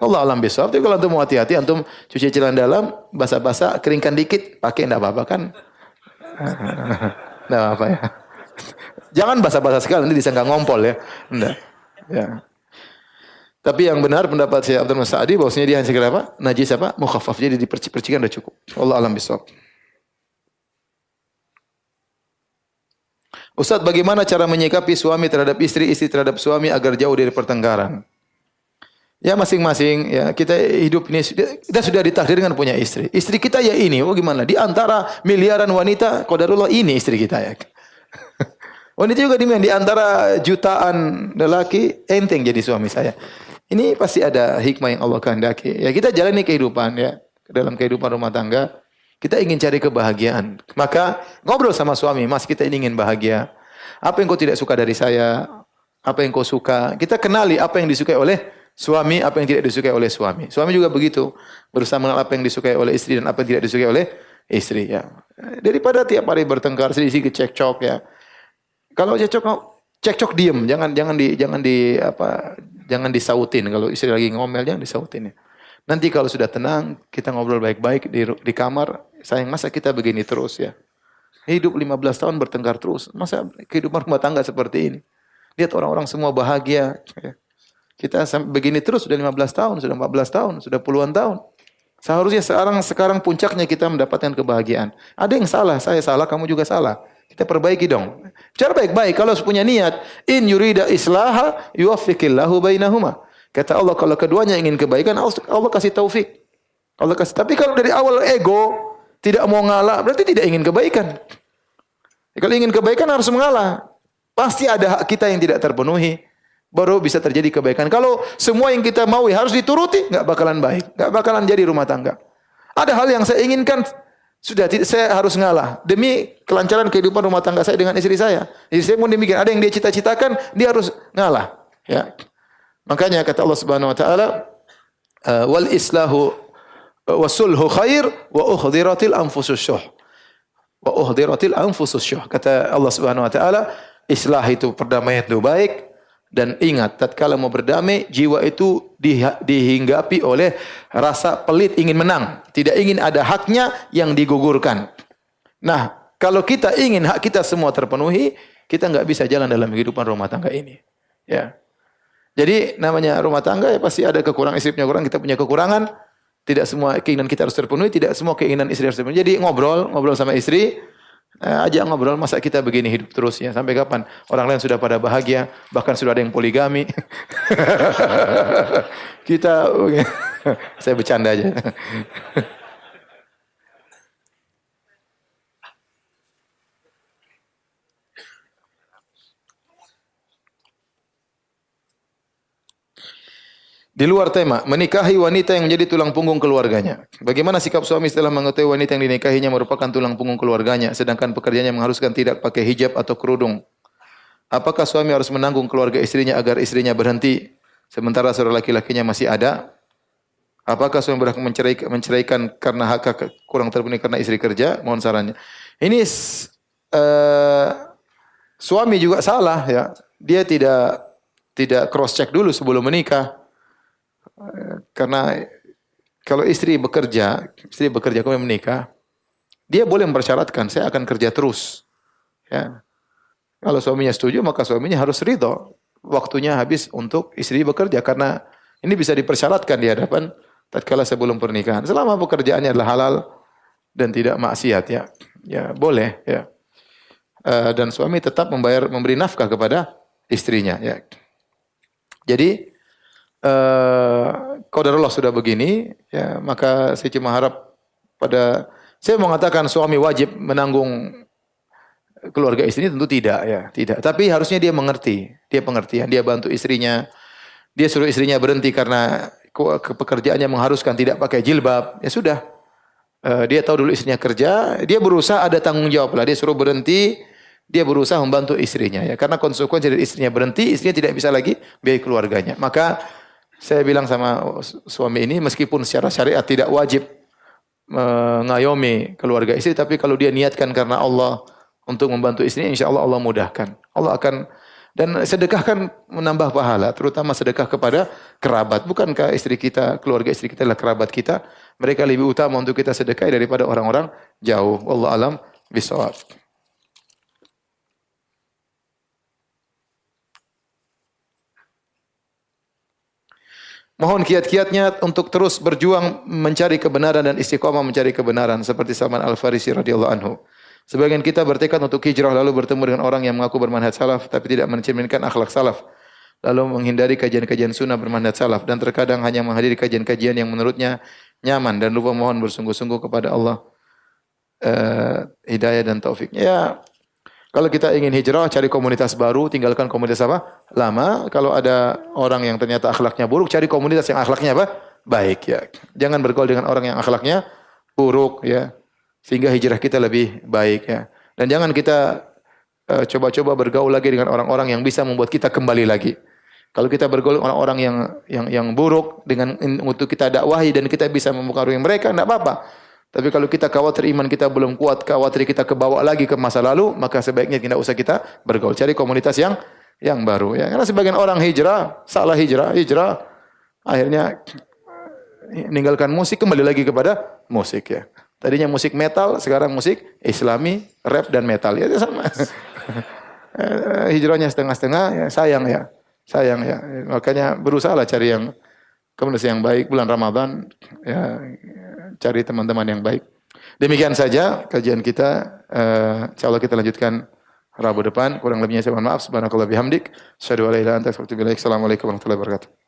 Allah alam bisawab. Tapi kalau antum mau hati-hati, antum cuci celana dalam, basah-basah, keringkan dikit, pakai enggak apa-apa kan? Enggak apa-apa ya. Jangan basah-basah sekali, nanti disangka ngompol ya. Enggak. Ya. Tapi yang benar pendapat Syekh Abdul Sa'di bahwasanya dia hanya sekedar apa? Najis apa? Mukhaffaf. Jadi dipercikan sudah cukup. Allah alam bisawab. Ustaz, bagaimana cara menyikapi suami terhadap istri, istri terhadap suami agar jauh dari pertengkaran? Ya masing-masing ya, kita hidup ini kita sudah ditakdirkan punya istri. Istri kita ya ini. Oh gimana? Di antara miliaran wanita, qadarullah ini istri kita ya. Wanita juga di antara jutaan lelaki, enteng jadi suami saya. Ini pasti ada hikmah yang Allah kehendaki. Ya kita jalani kehidupan ya, dalam kehidupan rumah tangga, kita ingin cari kebahagiaan. Maka ngobrol sama suami, Mas, kita ingin bahagia. Apa yang kau tidak suka dari saya? Apa yang kau suka? Kita kenali apa yang disukai oleh suami, apa yang tidak disukai oleh suami. Suami juga begitu, berusaha mengenal apa yang disukai oleh istri dan apa yang tidak disukai oleh istri ya. Daripada tiap hari bertengkar, sedikit cekcok ya. Kalau cekcok diem, jangan disautin. Kalau istri lagi ngomel jangan disautin ya. Nanti kalau sudah tenang, kita ngobrol baik-baik di kamar. Sayang, masa kita begini terus ya? Hidup 15 tahun bertengkar terus. Masa kehidupan rumah tangga seperti ini? Lihat orang-orang semua bahagia. Ya. Kita begini terus sudah 15 tahun, sudah 14 tahun, sudah puluhan tahun. Seharusnya sekarang puncaknya kita mendapatkan kebahagiaan. Ada yang salah, saya salah, kamu juga salah. Kita perbaiki dong. Cara baik-baik kalau punya niat, in yurida islaha yuwaffiqillahu bainahuma. Kata Allah kalau keduanya ingin kebaikan, Allah kasih taufik. Allah kasih. Tapi kalau dari awal ego, tidak mau ngalah, berarti tidak ingin kebaikan. Kalau ingin kebaikan harus mengalah. Pasti ada hak kita yang tidak terpenuhi, baru bisa terjadi kebaikan. Kalau semua yang kita mau harus dituruti, nggak bakalan baik, nggak bakalan jadi rumah tangga. Ada hal yang saya inginkan, sudah saya harus ngalah demi kelancaran kehidupan rumah tangga saya dengan istri saya. Istri saya pun demikian. Ada yang dia cita-citakan, dia harus ngalah. Ya, makanya kata Allah Subhanahu Wa Taala, wal islahu wasulhu khair wa uhdiratil anfusus syuh. Wa uhdiratil anfusus syuh. Kata Allah Subhanahu Wa Taala, islah itu perdamaian itu baik. Dan ingat, tatkala mau berdamai, jiwa itu dihinggapi oleh rasa pelit ingin menang. Tidak ingin ada haknya yang digugurkan. Nah, kalau kita ingin hak kita semua terpenuhi, kita nggak bisa jalan dalam kehidupan rumah tangga ini. Ya. Jadi namanya rumah tangga ya pasti ada kekurangan, istri punya kekurangan, kita punya kekurangan. Tidak semua keinginan kita harus terpenuhi, tidak semua keinginan istri harus terpenuhi. Jadi ngobrol sama istri. Ajak ngobrol, masa kita begini hidup terus ya? Sampai kapan? Orang lain sudah pada bahagia, bahkan sudah ada yang poligami. Kita, saya bercanda aja. Di luar tema, menikahi wanita yang menjadi tulang punggung keluarganya. Bagaimana sikap suami setelah mengetahui wanita yang dinikahinya merupakan tulang punggung keluarganya, sedangkan pekerjaannya mengharuskan tidak pakai hijab atau kerudung? Apakah suami harus menanggung keluarga istrinya agar istrinya berhenti, sementara saudara laki-lakinya masih ada? Apakah suami berhak menceraikan karena hak kurang terpenuhi karena istri kerja? Mohon sarannya. Ini suami juga salah ya. Dia tidak cross check dulu sebelum menikah. Karena kalau istri bekerja kemudian menikah, dia boleh mempersyaratkan saya akan kerja terus. Ya. Kalau suaminya setuju, maka suaminya harus ridho. Waktunya habis untuk istri bekerja karena ini bisa dipersyaratkan di hadapan tatkala sebelum pernikahan. Selama pekerjaannya adalah halal dan tidak maksiat ya. Ya, boleh ya. Dan suami tetap memberi nafkah kepada istrinya ya. Jadi qadarullah sudah begini, ya, maka saya cuma harap saya mengatakan suami wajib menanggung keluarga istri tentu tidak ya, tidak. Tapi harusnya dia mengerti, dia pengertian, dia bantu istrinya, dia suruh istrinya berhenti karena pekerjaannya mengharuskan tidak pakai jilbab, ya sudah. Dia tahu dulu istrinya kerja, dia berusaha ada tanggung jawab lah, dia suruh berhenti, dia berusaha membantu istrinya ya, karena konsekuensi dari istrinya berhenti, istrinya tidak bisa lagi biaya keluarganya. Maka saya bilang sama suami ini, meskipun secara syariat tidak wajib mengayomi keluarga istri, tapi kalau dia niatkan karena Allah untuk membantu istrinya, insya Allah Allah mudahkan. Allah akan, dan sedekah kan menambah pahala, terutama sedekah kepada kerabat. Bukankah istri kita, keluarga istri kita adalah kerabat kita? Mereka lebih utama untuk kita sedekah daripada orang-orang jauh. Wallahu alam bishawab. Mohon kiat-kiatnya untuk terus berjuang mencari kebenaran dan istiqomah mencari kebenaran seperti Salman Al-Farisi radhiyallahu anhu. Sebagian kita bertekad untuk hijrah lalu bertemu dengan orang yang mengaku bermanhaj salaf tapi tidak mencerminkan akhlak salaf. Lalu menghindari kajian-kajian sunnah bermanhaj salaf dan terkadang hanya menghadiri kajian-kajian yang menurutnya nyaman dan lupa mohon bersungguh-sungguh kepada Allah hidayah dan taufiknya. Ya, kalau kita ingin hijrah, cari komunitas baru, tinggalkan komunitas apa? Lama. Kalau ada orang yang ternyata akhlaknya buruk, cari komunitas yang akhlaknya apa? Baik ya. Jangan bergaul dengan orang yang akhlaknya buruk ya. Sehingga hijrah kita lebih baik ya. Dan jangan kita coba-coba bergaul lagi dengan orang-orang yang bisa membuat kita kembali lagi. Kalau kita bergaul dengan orang-orang yang buruk dengan untuk kita dakwahi dan kita bisa mempengaruhi mereka, enggak apa-apa. Tapi kalau kita khawatir iman kita belum kuat, khawatir kita kebawa lagi ke masa lalu, maka sebaiknya tidak usah kita bergaul. Cari komunitas yang baru. Ya. Karena sebagian orang salah hijrah, akhirnya meninggalkan musik, kembali lagi kepada musik ya. Tadinya musik metal, sekarang musik Islami, rap dan metal. Ya sama. Hijrahnya setengah-setengah, ya, sayang ya. Makanya berusahalah cari yang komunitas yang baik bulan Ramadan ya. Cari teman-teman yang baik. Demikian saja kajian kita. Insyaallah kita lanjutkan Rabu depan. Kurang lebihnya saya mohon maaf. Subhanakallah bihamdik. Asyhadu an la ilaha illa anta astaghfiruka wa atubu ilaik. Assalamualaikum warahmatullahi wabarakatuh.